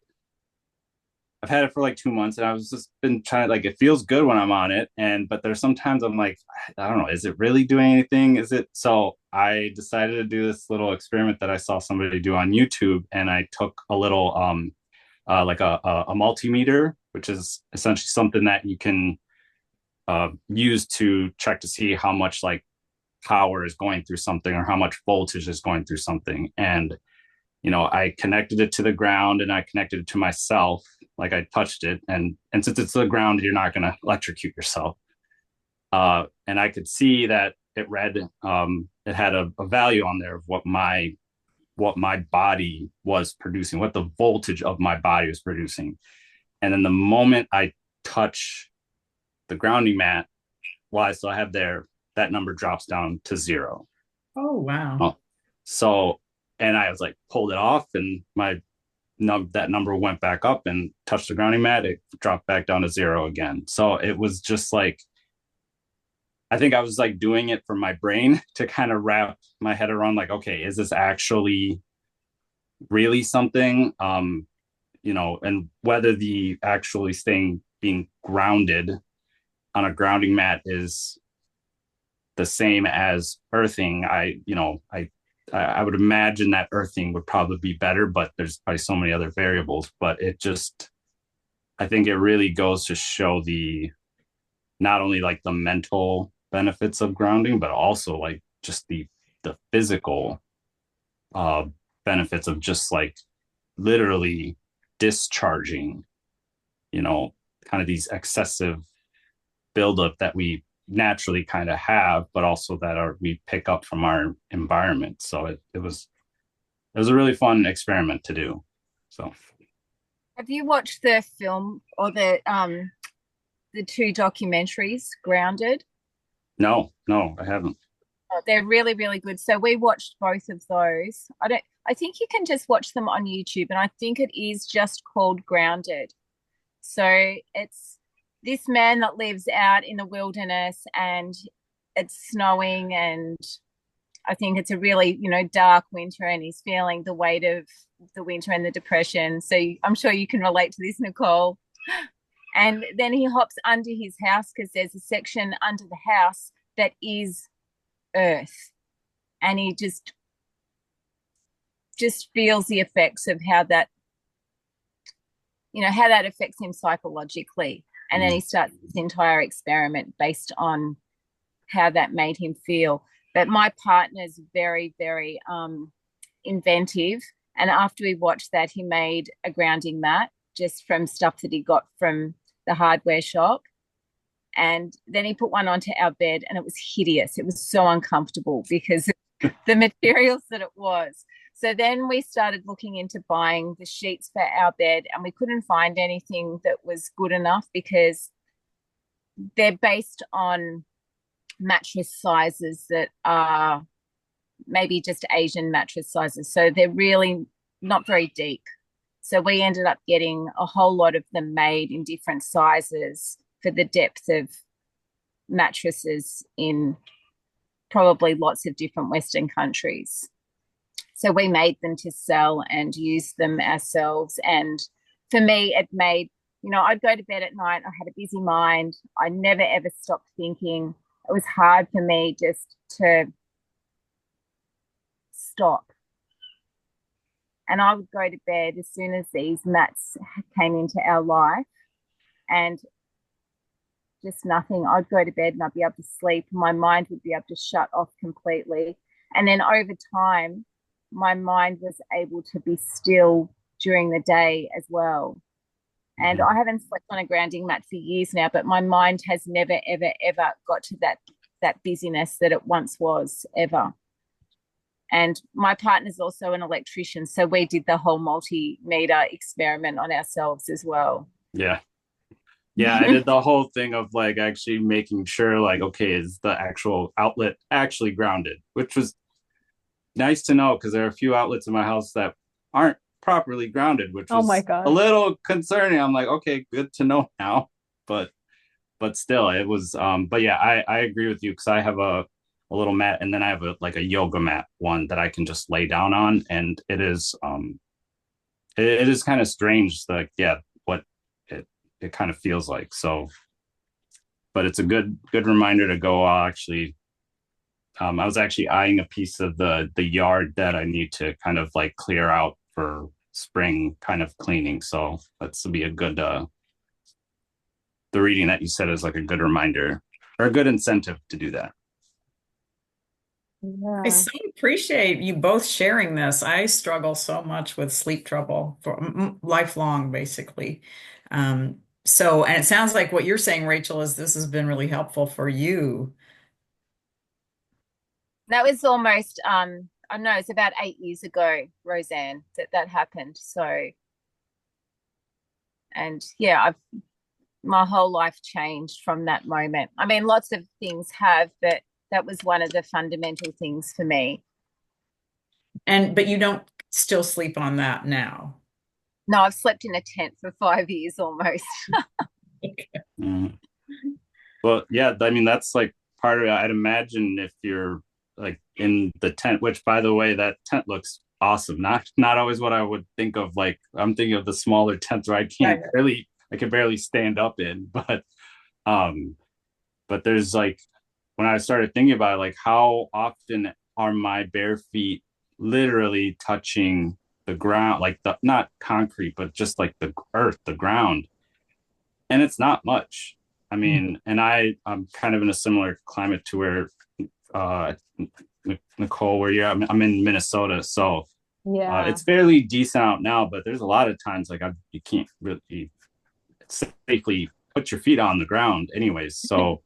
I've had it for like 2 months, and I was just been trying, like, it feels good when I'm on it. But there's sometimes I'm like, I don't know, is it really doing anything? Is it? So I decided to do this little experiment that I saw somebody do on YouTube. And I took a little, like a multimeter, which is essentially something that you can use to check to see how much like power is going through something, or how much voltage is going through something. And I connected it to the ground, and I connected it to myself. Like I touched it, and since it's the ground, you're not going to electrocute yourself. And I could see that it had a value on there of what my body was producing, what the voltage of my body was producing. And then the moment I touch the grounding mat, while I still have there, that number drops down to 0. Oh, wow. So, and I was like, pulled it off, and that number went back up and touched the grounding mat. It dropped back down to 0 again. So it was just like, I think I was like doing it for my brain to kind of wrap my head around, like, okay, is this actually really something? And whether the actually being grounded on a grounding mat is the same as earthing. I would imagine that earthing would probably be better, but there's probably so many other variables. But I think it really goes to show not only like the mental benefits of grounding, but also like just the physical uh, benefits of just like literally discharging, kind of these excessive buildup that we naturally kind of have, but also that we pick up from our environment. So it was a really fun experiment to do. So Have you watched the film or the two documentaries, Grounded? no, I haven't. Oh, they're really, really good. So we watched both of those. I think you can just watch them on YouTube, and I think it is just called Grounded. So it's this man that lives out in the wilderness, and it's snowing, and I think it's a really, dark winter, and he's feeling the weight of the winter and the depression. So I'm sure you can relate to this, Nicole. And then he hops under his house because there's a section under the house that is earth. And he just feels the effects of how that, how that affects him psychologically. And then he starts this entire experiment based on how that made him feel. But my partner's very, very inventive. And after we watched that, he made a grounding mat just from stuff that he got from the hardware shop. And then he put one onto our bed, and it was hideous. It was so uncomfortable because of the materials that it was. So then we started looking into buying the sheets for our bed, and we couldn't find anything that was good enough because they're based on mattress sizes that are maybe just Asian mattress sizes. So they're really not very deep. So we ended up getting a whole lot of them made in different sizes for the depth of mattresses in probably lots of different Western countries. So we made them to sell and use them ourselves. And for me, it made, I'd go to bed at night. I had a busy mind. I never, ever stopped thinking. It was hard for me just to stop. And I would go to bed as soon as these mats came into our life, and just nothing. I'd go to bed and I'd be able to sleep. My mind would be able to shut off completely. And then over time, my mind was able to be still during the day as well. And I haven't slept on a grounding mat for years now, but my mind has never, ever, ever got to that busyness that it once was, ever. And my partner's also an electrician, so we did the whole multimeter experiment on ourselves as well. Yeah. Yeah, I did the whole thing of like actually making sure like, okay, is the actual outlet actually grounded, which was nice to know because there are a few outlets in my house that aren't properly grounded, which was my God. a little concerning. I'm like, okay, good to know now. But still it was but yeah, I agree with you because I have a little mat, and then I have a yoga mat one that I can just lay down on, and it is it is kind of strange, like what it kind of feels like. So but it's a good reminder to go actually I was actually eyeing a piece of the yard that I need to kind of like clear out for spring kind of cleaning. So that's to be a good the reading that you said is like a good reminder or a good incentive to do that. Yeah. I so appreciate you both sharing this. I struggle so much with sleep trouble for lifelong, basically. So, and it sounds like what you're saying, Rachel, is this has been really helpful for you. That was almost, I don't know, it's about 8 years ago, Roseanne, that happened. So, and yeah, my whole life changed from that moment. I mean, lots of things have, but that was one of the fundamental things for me. But you don't still sleep on that now. No, I've slept in a tent for 5 years almost. Well, yeah, I mean that's like part of it. I'd imagine if you're like in the tent, which by the way, that tent looks awesome. Not always what I would think of. Like I'm thinking of the smaller tents where I can barely stand up in. But there's like when I started thinking about it, like how often are my bare feet literally touching the ground, like the not concrete, but just like the earth, the ground. And it's not much. I mean, and I'm kind of in a similar climate to where Nicole, where you're at. I'm in Minnesota, so Yeah. it's fairly decent out now. But there's a lot of times like you can't really safely put your feet on the ground, anyways. So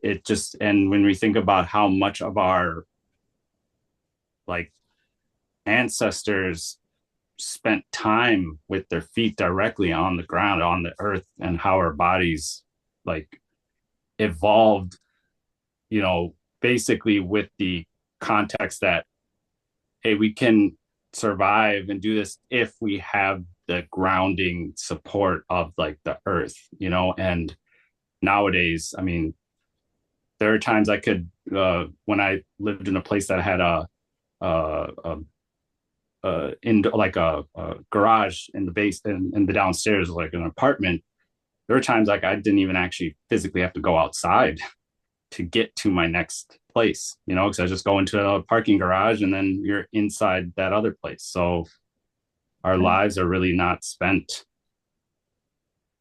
it just, and when we think about how much of our like ancestors spent time with their feet directly on the ground, on the earth, and how our bodies like evolved, basically with the context that, hey, we can survive and do this if we have the grounding support of like the earth, and nowadays, I mean, there are times I could, when I lived in a place that had in like a garage in the base in the downstairs, like an apartment, there were times like I didn't even actually physically have to go outside to get to my next place, because I just go into a parking garage and then you're inside that other place. So our lives are really not spent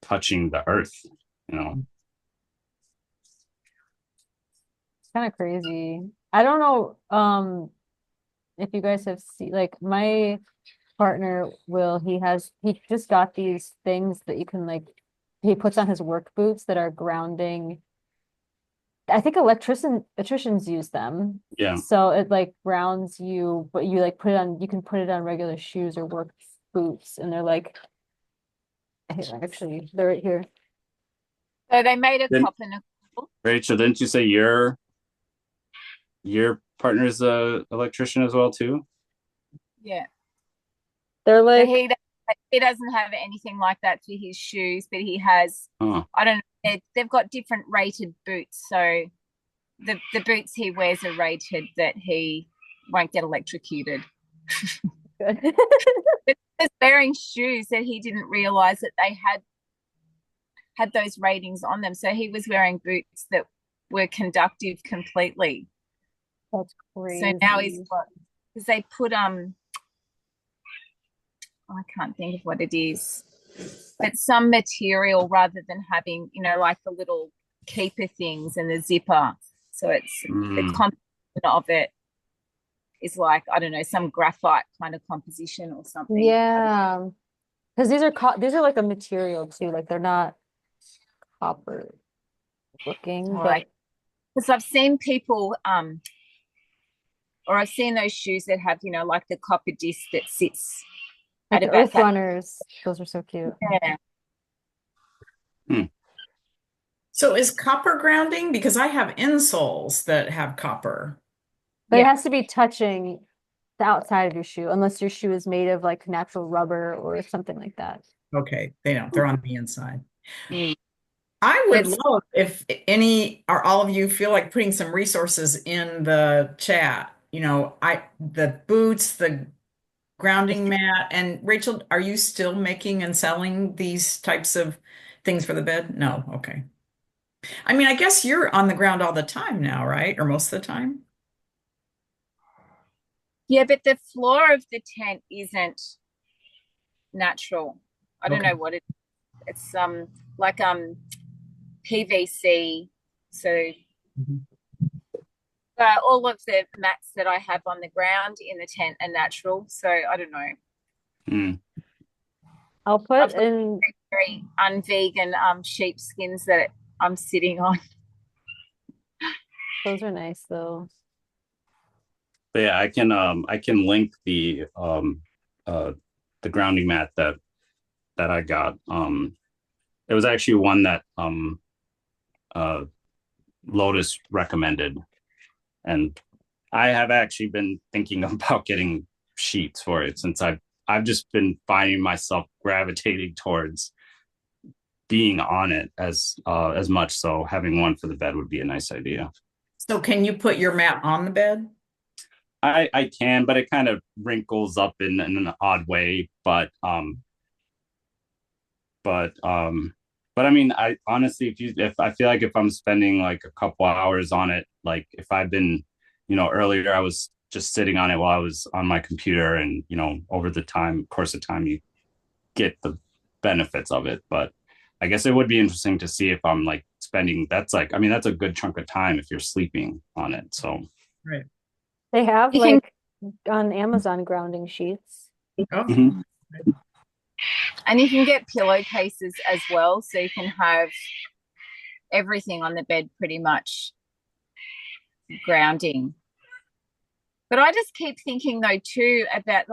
touching the earth. It's kind of crazy. I don't know if you guys have seen, like, my partner will, he just got these things that you can, like, he puts on his work boots that are grounding. I think electricians use them. Yeah. So it like grounds you, but you like you can put it on regular shoes or work boots, and they're like, here, actually, they're right here. So they made a Then, copper nickel. Rachel, didn't you say your partner's a electrician as well too? Yeah. They're So like, he doesn't have anything like that for his shoes, but he has, Oh, I don't know, they've got different rated boots. So the boots he wears are rated that he won't get electrocuted. good. But he was wearing shoes that he didn't realize that they had those ratings on them. So he was wearing boots that were conductive completely. That's So now he's crazy. because they put I can't think of what it is, but some material rather than having, like the little keeper things and the zipper. So it's the mm, composition of it is like, I don't know, some graphite kind of composition or something. Yeah, because these are like a material too, like they're not copper looking, All but right. Because I've seen people, or I've seen those shoes that have, like the copper disc that sits like at the about Earth that. Runners, those are so cute. Yeah. mm. So is copper grounding? Because I have insoles that have copper. But it Yeah. has to be touching the outside of your shoe, unless your shoe is made of like natural rubber or something like that. Okay, they don't. They're on the inside. Mm. I would But love if any or all of you feel like putting some resources in the chat. The boots, the grounding mat, and Rachel, are you still making and selling these types of things for the bed? No, okay. I mean, I guess you're on the ground all the time now, right? Or most of the time? yeah, but the floor of the tent isn't natural. I don't Okay. know what it's like PVC. So Mhm. all of the mats that I have on the ground in the tent are natural. So I don't know. Mm. I'll put I've got in, very unvegan sheepskins that I'm sitting on. those are nice though. But yeah, I can link uh the grounding mat that I got. It was actually one that uh Lotus recommended, and I have actually been thinking about getting sheets for it since I've just been finding myself gravitating towards being on it as much. So having one for the bed would be a nice idea. So can you put your mat on the bed? I can, but it kind of wrinkles up in an odd way. But I mean, I honestly, if I feel like if I'm spending like a couple hours on it, like if I've been, earlier I was just sitting on it while I was on my computer, and over the course of time, you get the benefits of it. But I guess it would be interesting to see if I'm like spending. That's like, I mean, that's a good chunk of time if you're sleeping on it. So, Right. They have You can, like on Amazon grounding sheets. Oh, mhm. and you can get pillowcases as well, so you can have everything on the bed pretty much grounding. But I just keep thinking though too about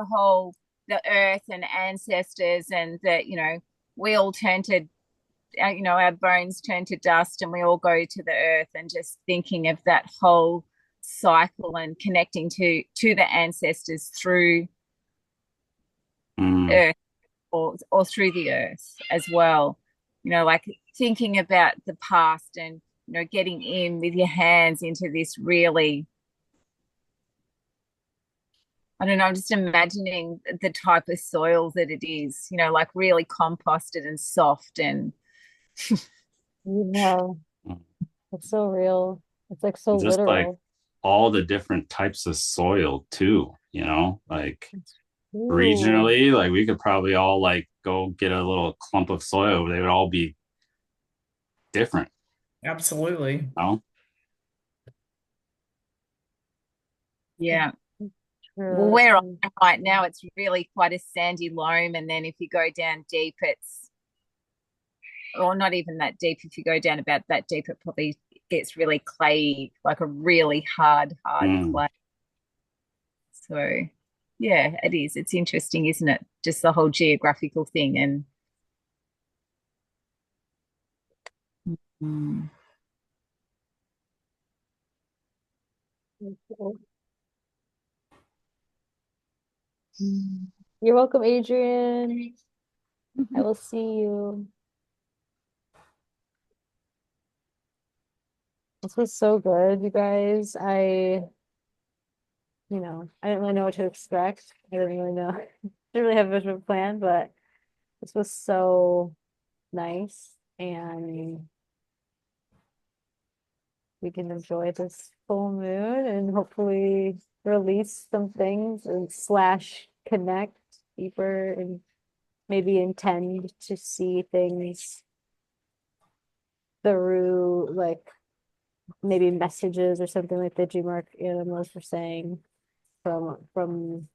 the earth and ancestors, and that we all turn to our bones turn to dust and we all go to the earth, and just thinking of that whole cycle and connecting to the ancestors through Mm. earth, or through the earth as well. Like thinking about the past, and getting in with your hands into this really, I don't know, I'm just imagining the type of soil that it is, like really composted and soft and Yeah, Mm. it's so real. It's like so Just like literal. all the different types of soil too, like It's true. regionally, like we could probably all like go get a little clump of soil. They would all be different, Absolutely. you know? Yeah. Well, True. where I'm right now, it's really quite a sandy loam, and then if you go down deep, it's or not even that deep. If you go down about that deep, it probably gets really clay, like a really hard Mm. clay. So, yeah, it is. It's interesting, isn't it? Just the whole geographical thing. And mm, You're welcome, Adrian. I will see you. This was so good, you guys. I didn't really know what to expect. I didn't really know. Didn't really have much of a plan, but this was so nice, and we can enjoy this full moon and hopefully release some things and slash connect deeper and maybe intend to see things through like maybe messages or something like the Dreamark animals were saying from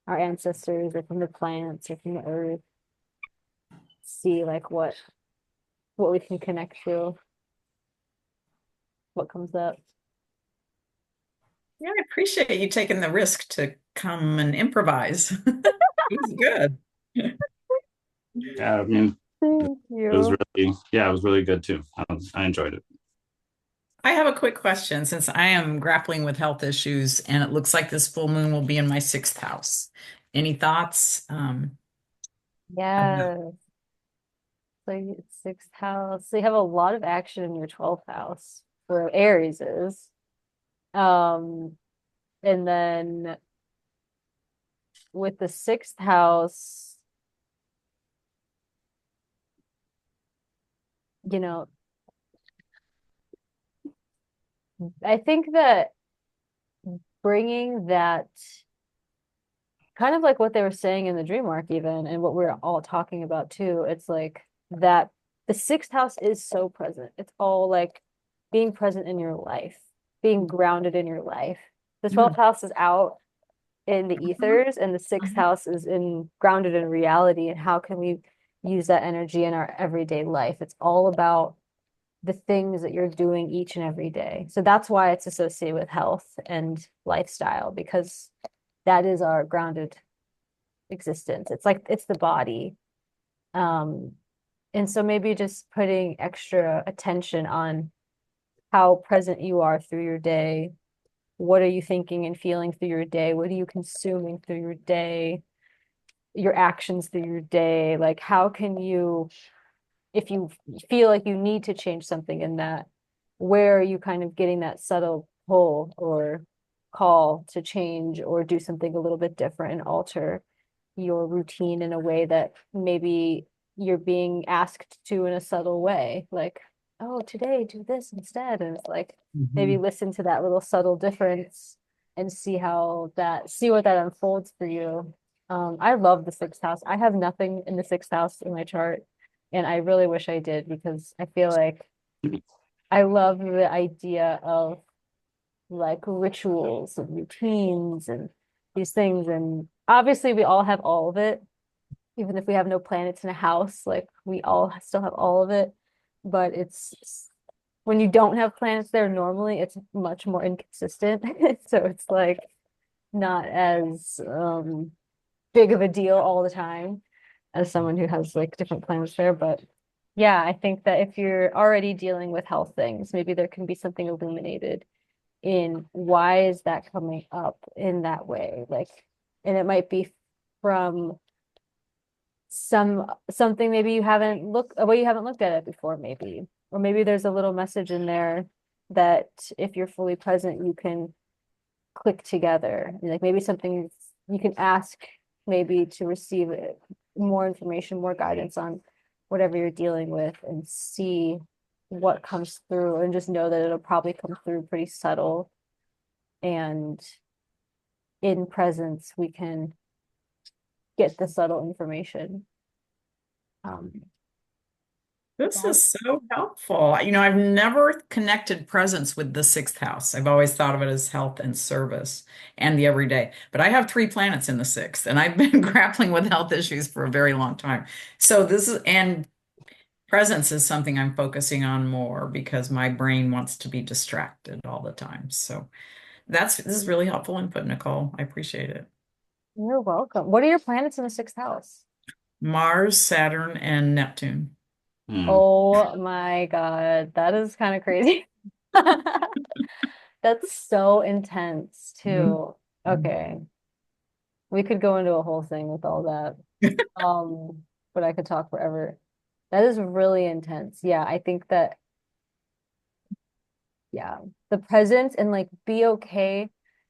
our ancestors or from the plants or from the earth. See like what we can connect to, what comes up. Yeah, I appreciate you taking the risk to come and improvise. It was good. Yeah, I mean, Thank it was you. really, yeah, it was really good too. I enjoyed it. I have a quick question since I am grappling with health issues and it looks like this full moon will be in my sixth house. Any thoughts? About- Yeah. Like sixth house. So you have a lot of action in your 12th house where Aries is. Um, and then with the sixth house, you know, I think that bringing that kind of like what they were saying in the dream arc even and what we're all talking about too, it's like that the sixth house is so present. It's all like being present in your life, being grounded in your life. The 12th Mhm. house is out in the Mhm. ethers and the sixth house is in grounded in reality, and how can we use that energy in our everyday life? It's all about the things that you're doing each and every day. So that's why it's associated with health and lifestyle, because that is our grounded existence. It's like it's the body. Um, and so maybe just putting extra attention on how present you are through your day. What are you thinking and feeling through your day? What are you consuming through your day? Your actions through your day. Like, how can you, if you feel like you need to change something in that, where are you kind of getting that subtle pull or call to change or do something a little bit different and alter your routine in a way that maybe you're being asked to in a subtle way, like, oh, today do this instead. And it's like maybe Mhm. listen to that little subtle difference and see what that unfolds for you. I love the sixth house. I have nothing in the sixth house in my chart, and I really wish I did, because I feel like I love the idea of like rituals and routines and these things. And obviously, we all have all of it, even if we have no planets in a house, like we all still have all of it. But it's when you don't have planets there, normally it's much more inconsistent. So it's like not as big of a deal all the time as someone who has like different planets there. But yeah, I think that if you're already dealing with health things, maybe there can be something illuminated in why is that coming up in that way. Like, and it might be from something maybe you haven't looked at it before, maybe. Or maybe there's a little message in there that if you're fully present, you can click together. Like maybe something you can ask maybe to receive more information, more guidance on whatever you're dealing with and see what comes through, and just know that it'll probably come through pretty subtle. And in presence, we can get the subtle information. This is so helpful. You know, I've never connected presence with the sixth house. I've always thought of it as health and service and the everyday. But I have three planets in the sixth, and I've been grappling with health issues for a very long time. So this is, and presence is something I'm focusing on more because my brain wants to be distracted all the time. So this is really helpful input, Nicole. I appreciate it. You're welcome. What are your planets in the sixth house? Mars, Saturn, and Neptune. Oh my God, that is kind of crazy. That's so intense too. Okay. We could go into a whole thing with all that. But I could talk forever. That is really intense. Yeah, I think that, yeah, the presence, and like be okay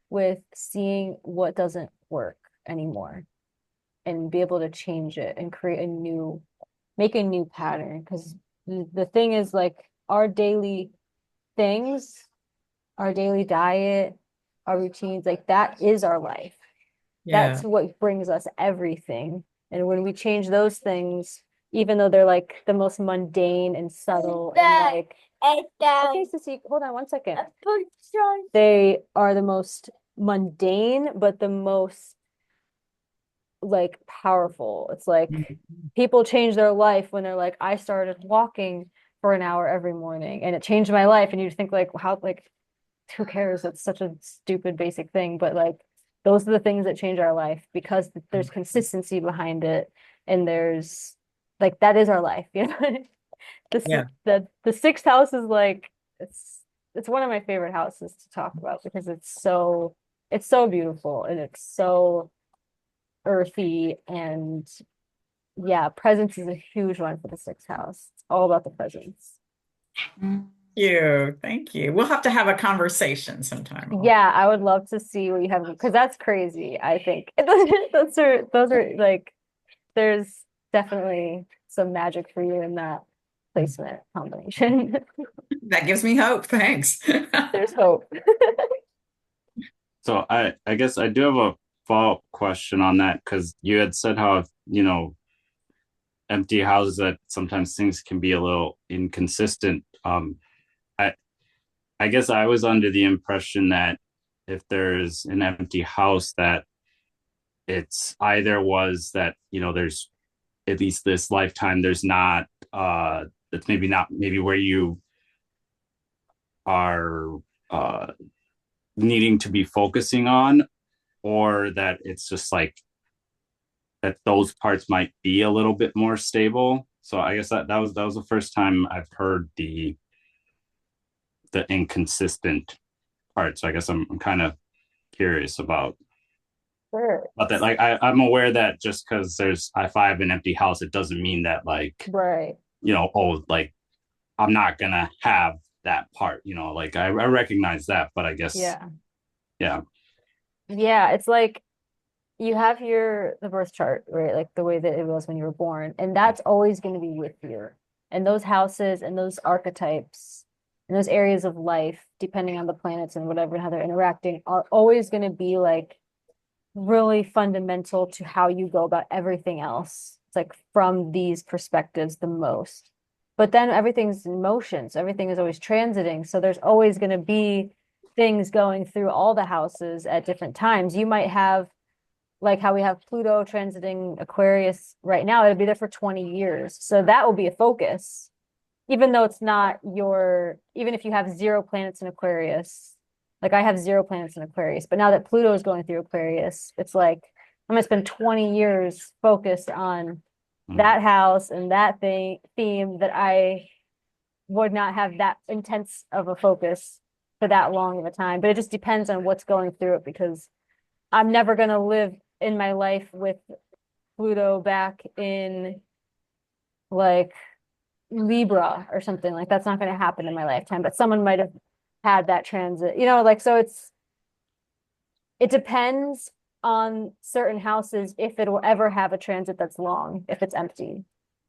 with seeing what doesn't work anymore and be able to change it and create make a new pattern. Because the thing is, like, our daily things, our daily diet, our routines, like that is our life. Yeah. That's what brings us everything. And when we change those things, even though they're like the most mundane and subtle and like, okay, Sissy, hold on one second. They are the most mundane, but the most like powerful. It's like people change their life when they're like, I started walking for an hour every morning and it changed my life. And you think like, how, like, who cares? It's such a stupid basic thing, but like those are the things that change our life because there's consistency behind it, and there's like that is our life, you know. Yeah. The sixth house is like it's one of my favorite houses to talk about because it's so beautiful and it's so earthy, and yeah, presence is a huge one for the sixth house. It's all about the presence. Thank you. We'll have to have a conversation sometime. Yeah, I would love to see what you have because that's crazy, I think. Those are like there's definitely some magic for you in that placement combination. That gives me hope. Thanks. There's hope. So I guess I do have a follow-up question on that because you had said how, empty houses that sometimes things can be a little inconsistent. I I guess I was under the impression that if there's an empty house that it's either was that, there's at least this lifetime, there's not that's maybe not maybe where you are needing to be focusing on, or that it's just like that those parts might be a little bit more stable. So I guess that was the first time I've heard the inconsistent part. So I guess I'm kind of curious Sure. about that. Like I'm aware that just because if I have an empty house, it doesn't mean that like, Right. like I'm not gonna have that part, like I recognize that, but I guess Yeah. yeah. Yeah, it's like you have the birth chart, right? Like the way that it was when you were born, and that's always going to be with you. And those houses and those archetypes and those areas of life, depending on the planets and whatever and how they're interacting, are always going to be like really fundamental to how you go about everything else. It's like from these perspectives the most. But then everything's in motion, so everything is always transiting. So there's always going to be things going through all the houses at different times. You might have like how we have Pluto transiting Aquarius right now, it'll be there for 20 years. So that will be a focus, even though it's not even if you have zero planets in Aquarius, like I have zero planets in Aquarius, but now that Pluto is going through Aquarius, it's like I'm gonna spend 20 years focused on that house and that theme that I would not have that intense of a focus for that long of a time. But it just depends on what's going through it because I'm never going to live in my life with Pluto back in like Libra or something. Like that's not going to happen in my lifetime, but someone might have had that transit, like so it depends on certain houses if it will ever have a transit that's long, if it's empty.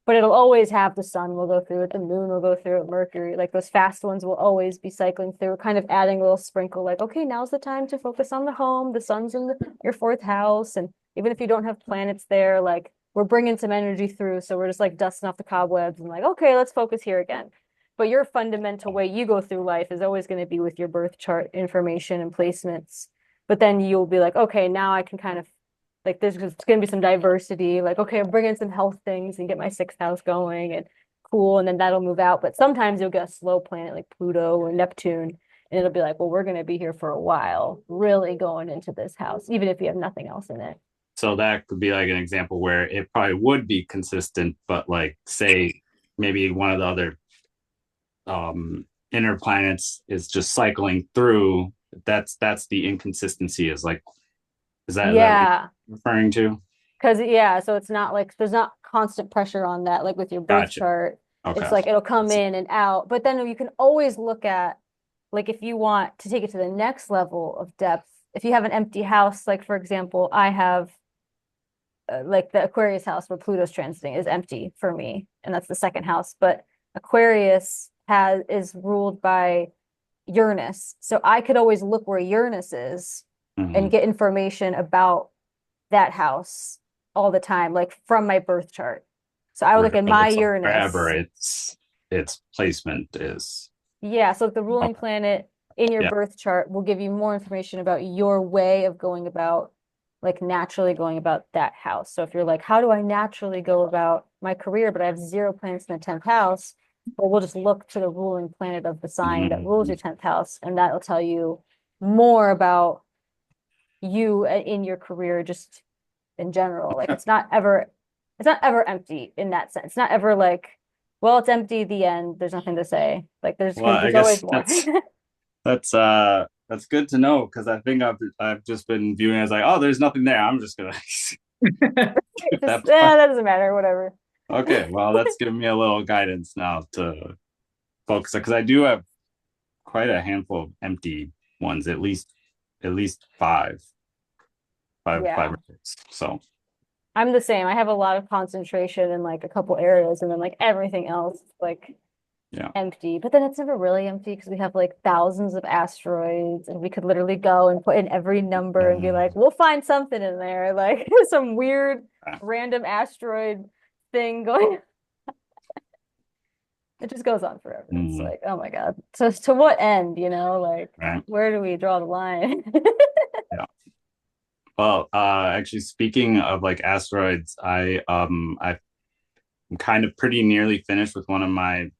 but it'll always have the sun will go through it, the moon will go through it, Mercury, like those fast ones will always be cycling through, kind of adding a little sprinkle, like, okay, now's the time to focus on the home. The sun's in your fourth house. And even if you don't have planets there, like we're bringing some energy through. So we're just like dusting off the cobwebs and like, okay, let's focus here again. But your fundamental way you go through life is always going to be with your birth chart information and placements. But then you'll be like, okay, now I can kind of like there's going to be some diversity. Like, okay, I'm bringing some health things and get my sixth house going and cool. And then that'll move out. But sometimes you'll get a slow planet like Pluto or Neptune. And it'll be like, well, we're going to be here for a while, really going into this house, even if you have nothing else in it. So that could be like an example where it probably would be consistent, but like say maybe one of the other inner planets is just cycling through. That's the inconsistency is like, is that what Yeah. you're referring to? Because yeah, so it's not like there's not constant pressure on that, like with your birth Gotcha. chart. Okay. It's like it'll come in and out. But then you can always look at like if you want to take it to the next level of depth, if you have an empty house, like for example, I have like the Aquarius house where Pluto's transiting is empty for me, and that's the second house. But Aquarius is ruled by Uranus, so I could always look where Uranus is Mhm. and get information about that house all the time, like from my birth chart. So I would look at my Regardless of Uranus. wherever its placement is. Yeah, so the ruling planet in your Yeah. birth chart will give you more information about your way of going about, like naturally going about that house. So if you're like, how do I naturally go about my career, but I have 0 planets in the 10th house? Well, we'll just look to the ruling planet of the sign that rules your 10th house, and that'll tell you more about you in your career, just in general. Like it's not ever empty in that sense. It's not ever like, well, it's empty, the end. There's nothing to say. Like Well, I there's guess always more. that's good to know because I think I've just been viewing it as like, oh, there's nothing there. I'm just gonna skip that part. That doesn't matter, whatever. Okay, well, that's giving me a little guidance now to focus because I do have quite a handful of empty ones, at least five Yeah. or six. So I'm the same. I have a lot of concentration in like a couple areas, and then like everything else like yeah. empty. But then it's never really empty because we have like thousands of asteroids, and we could literally go and put in every number and be like, we'll find something in there, like some weird random asteroid thing going. It just goes on forever. It's like, oh my God. So to what end, like Right. where do we draw the line? Yeah. Well, actually speaking of like asteroids, I'm kind of pretty nearly finished with one of my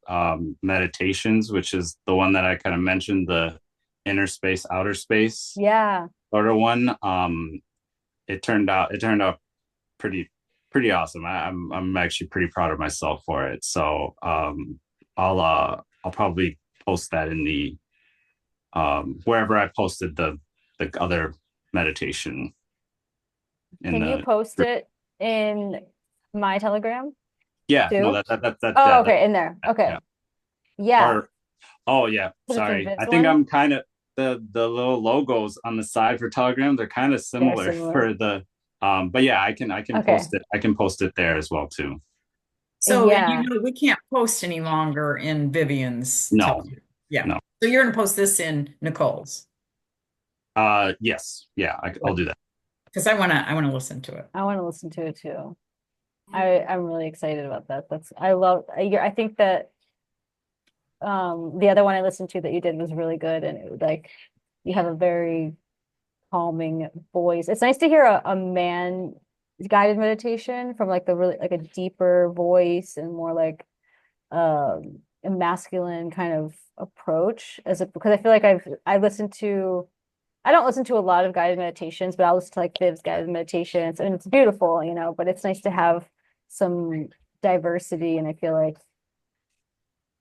meditations, which is the one that I kind of mentioned, the inner space, outer space. Yeah. Sort of one. It turned out pretty awesome. I'm actually pretty proud of myself for it. So I'll probably post that in the wherever I posted the other meditation. Can you post it in my Telegram? Yeah, too? no, that's Oh, okay, in there. Okay. Yeah. Or, oh yeah, sorry. I think I'm kind of the little logos on the side for Telegram, they're kind of similar for the but yeah, I can post it. I can post it there as well too. So we can't post any longer in Vivian's. No. Yeah. No. So you're gonna post this in Nicole's. Yes. Yeah, I'll do that. Because I wanna listen to it. I want to listen to it too. I'm really excited about that. I think that the other one I listened to that you did was really good, and it was like you have a very calming voice. It's nice to hear a man guided meditation from like the really like a deeper voice and more like a masculine kind of approach because I feel like I don't listen to a lot of guided meditations, but I'll listen to like Viv's guided meditations, and it's beautiful, but it's nice to have some diversity, and I feel like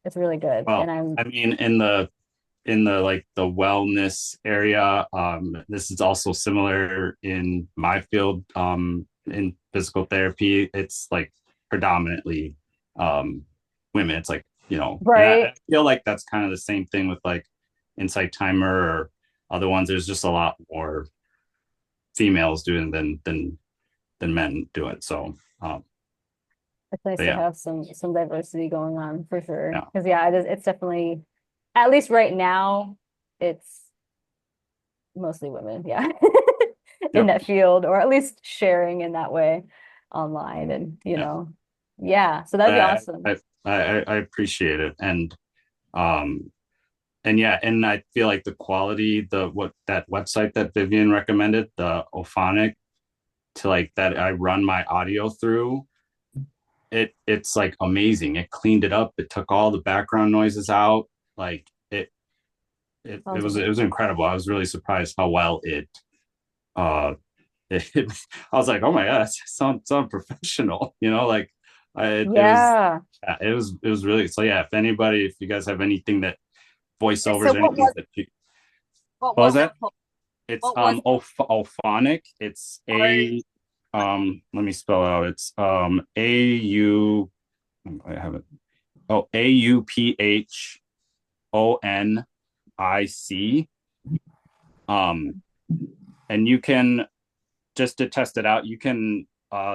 it's really good. Well, And I mean, in the like the wellness area, this is also similar in my field, in physical therapy. It's like predominantly women. It's like, right. I feel like that's kind of the same thing with like Insight Timer or other ones. There's just a lot more females doing than men do it. So It's nice But to yeah, have some diversity going on for sure. yeah, Because yeah, it's definitely, at least right now, it's mostly women, yeah, in yep, that field, or at least sharing in that way online, and yeah. yeah. So that'd be I awesome. I appreciate it, um and yeah, and I feel like the quality, the what that website that Vivian recommended, the Ophonic, to like that I run my audio through, it's like amazing. It cleaned it up. It took all the background noises out. Like it Sounds it was amazing. incredible. I was really surprised how well uh I was like, oh my god, it sound professional, like it was, Yeah. yeah, it was really, so yeah, if you guys have anything that So voiceovers or what anything was that what what was was it that? called? It's What was Ophonic. It's O a let me spell it out. It's A U, I have it. Oh, AUPHONIC. Um and you can, just to test it out, you can,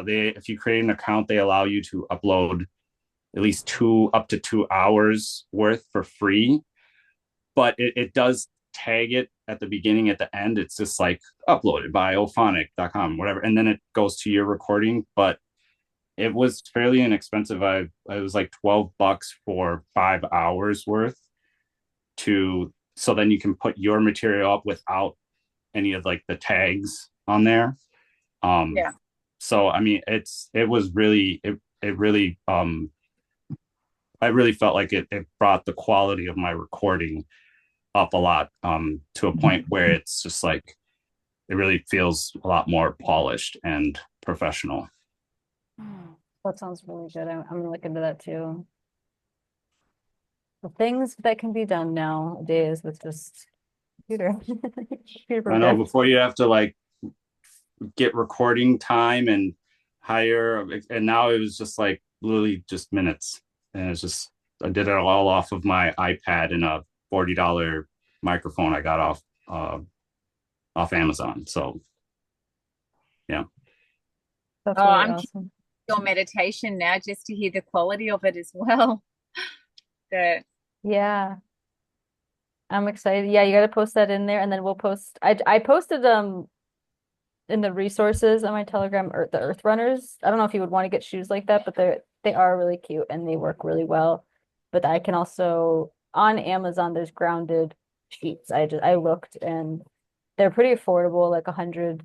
they, if you create an account, they allow you to upload at least two, up to 2 hours worth for free, but it does tag it at the beginning, at the end. It's just like uploaded by ophonic.com, whatever. And then it goes to your recording. But it was fairly inexpensive. I was like $12 for 5 hours worth, to, so then you can put your material up without any of like the tags on there. Um, yeah. so I mean, it was really, it really, I really felt like it brought the quality of my recording up a lot, to a point where it's just like it really feels a lot more polished and professional. That sounds really good. I'm gonna look into that too. The things that can be done nowadays with just computer, computer I know, programs. before you have to like get recording time and hire, and now it was just like literally just minutes, and it's just, I did it all off of my iPad and a $40 microphone I got off Amazon. So yeah. That's Oh, really I'm awesome. your meditation now just to hear the quality of it as well. The Yeah, I'm excited. Yeah, you got to post that in there, and then we'll post. I posted in the resources on my Telegram, or the Earth Runners. I don't know if you would want to get shoes like that, but they are really cute and they work really well. But I can also, on Amazon, there's grounded sheets. I looked, and they're pretty affordable, like $120.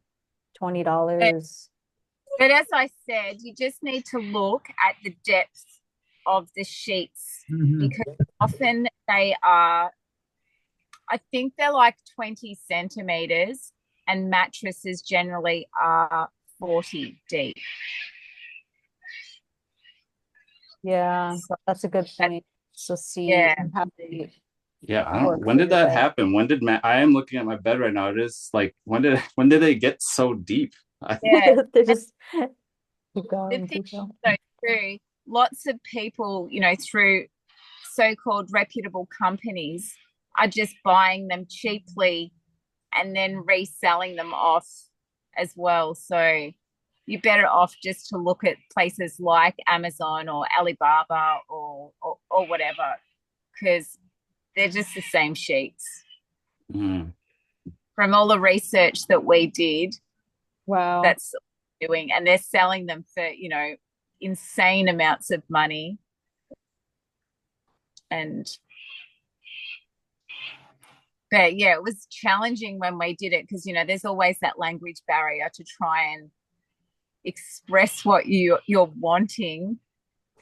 But as I said, you just need to look at the depth of the sheets Mhm. because often they are, I think they're like 20 centimeters, and mattresses generally are 40 deep. Yeah, So, that's a good point. So see yeah, how they Yeah, I don't. work When for did your that bed. happen? When did I am looking at my bed right now. It is like, when did they get so deep? yeah. They And just keep the going, thing keep going. is, so true, lots of people, through so-called reputable companies are just buying them cheaply and then reselling them off as well. So you're better off just to look at places like Amazon or Alibaba or whatever, because they're just the same sheets. Mm, From all the research that we did, Wow. that's doing, and they're selling them for, insane amounts of money. And but yeah, it was challenging when we did it because there's always that language barrier to try and express what you're wanting,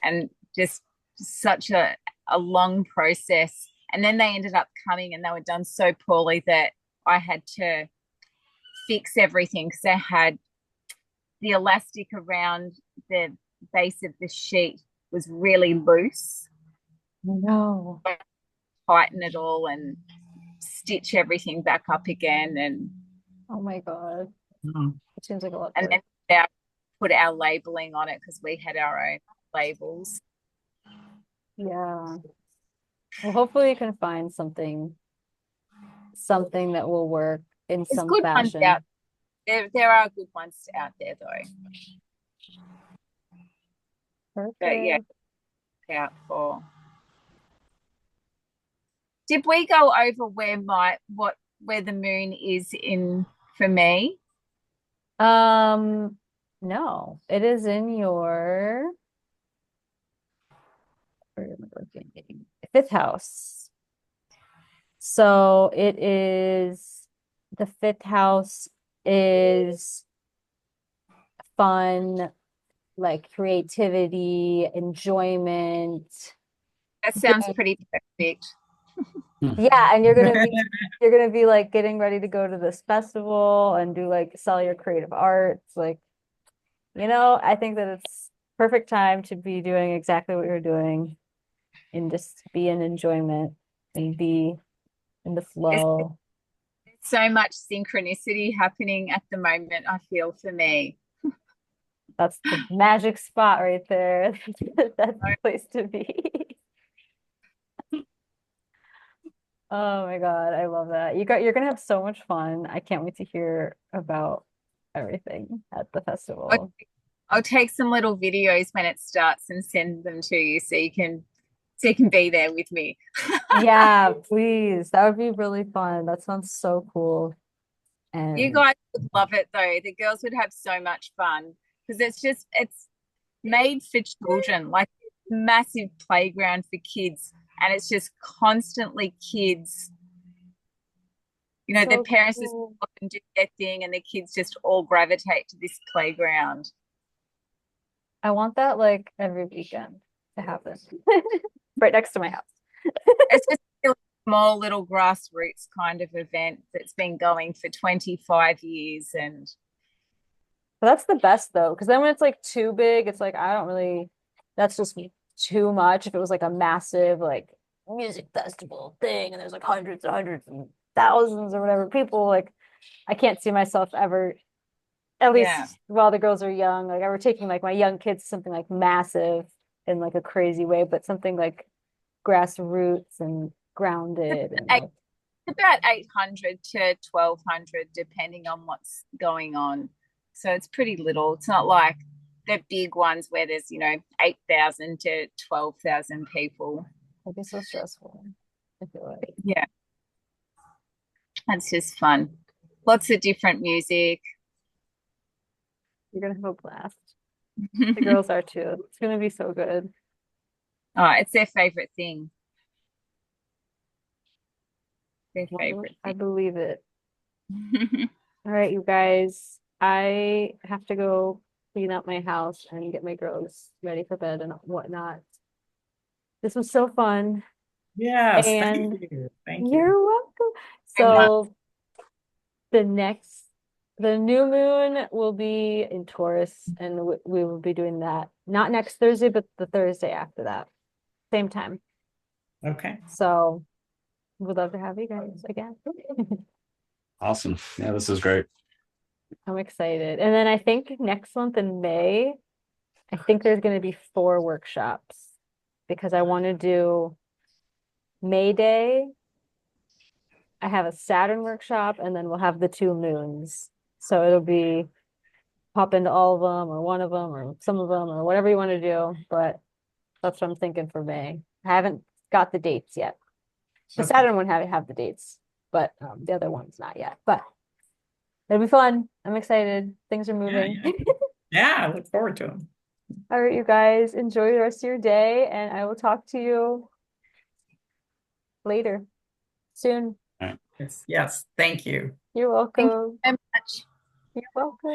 and just such a long process. And then they ended up coming and they were done so poorly that I had to fix everything because they had the elastic around the base of the sheet was really loose. No. Tighten it all and stitch everything back up again, Oh my God. Mhm. It seems like a lot of and work. then put our labeling on it because we had our own labels. Yeah. Well, hopefully you can find something that will work in There's some good ones out fashion. there. There are good ones out there though. But yeah, Perfect. look out for. Did we go over where the moon is in for me? Um, no, it is in your where am I looking? Fifth house. So it is the fifth house is fun, like creativity, enjoyment. That sounds pretty perfect. Yeah, and you're gonna be like getting ready to go to this festival and do like sell your creative arts. Like, I think that it's perfect time to be doing exactly what you're doing and just be in enjoyment and be in the There's flow. so much synchronicity happening at the moment, I feel for me. That's the magic spot right there. That's the place to be. Oh my God, I love that. You're gonna have so much fun. I can't wait to hear about everything at the I- festival. I'll take some little videos when it starts and send them to you so you can be there with me. Yeah, please. That would be really fun. That sounds so cool. You And guys would love it though. The girls would have so much fun because it's made for children, like massive playground for kids, and it's just constantly kids. Their so parents just cool. go and do their thing, and the kids just all gravitate to this playground. I want that like every weekend to happen. Right next to my house. It's just a really small little grassroots kind of event that's been going for 25 years, and But that's the best though, because then when it's like too big, it's like I don't really, that's just too much. If it was like a massive like music festival thing and there's like hundreds and thousands or whatever people, like I can't see myself ever, at yeah. least while the girls are young, like ever taking like my young kids to something like massive in like a crazy way, but something like grassroots and grounded and like About 800 to 1200 depending on what's going on, so it's pretty little. It's not like the big ones where there's 8,000 to 12,000 people. it'd be so stressful. I feel like Yeah, that's just fun. Lots of different music. you're gonna have a blast. The Oh, girls are too. It's gonna be so good. it's their favorite thing. Their Well, favorite I thing. believe it. All right, you guys. I have to go clean up my house and get my girls ready for bed and whatnot. This was so fun. Yes, thank And you. Thank you. you're welcome. So much. So the next, the new moon will be in Taurus, and we will be doing that not next Thursday, but the Thursday after that, same time. Okay. So we'd love to have you guys again. Awesome. Yeah, this is great. I'm excited. And then I think next month in May, I think there's going to be 4 workshops because I want to do May Day. I have a Saturn workshop, and then we'll have the 2 moons. So it'll be pop into all of them or one of them or some of them or whatever you want to do. But that's what I'm thinking for May. I haven't got the dates yet. The Okay. Saturn one have the dates, but the other one's not yet. But it'll be fun. I'm excited. Things are Yeah, moving. yeah. Yeah, I look forward to them. All right, you guys, enjoy the rest of your day, and I will talk to you later, soon. All right. Yes, yes. Thank you. You're Thank you welcome. so much. You're welcome.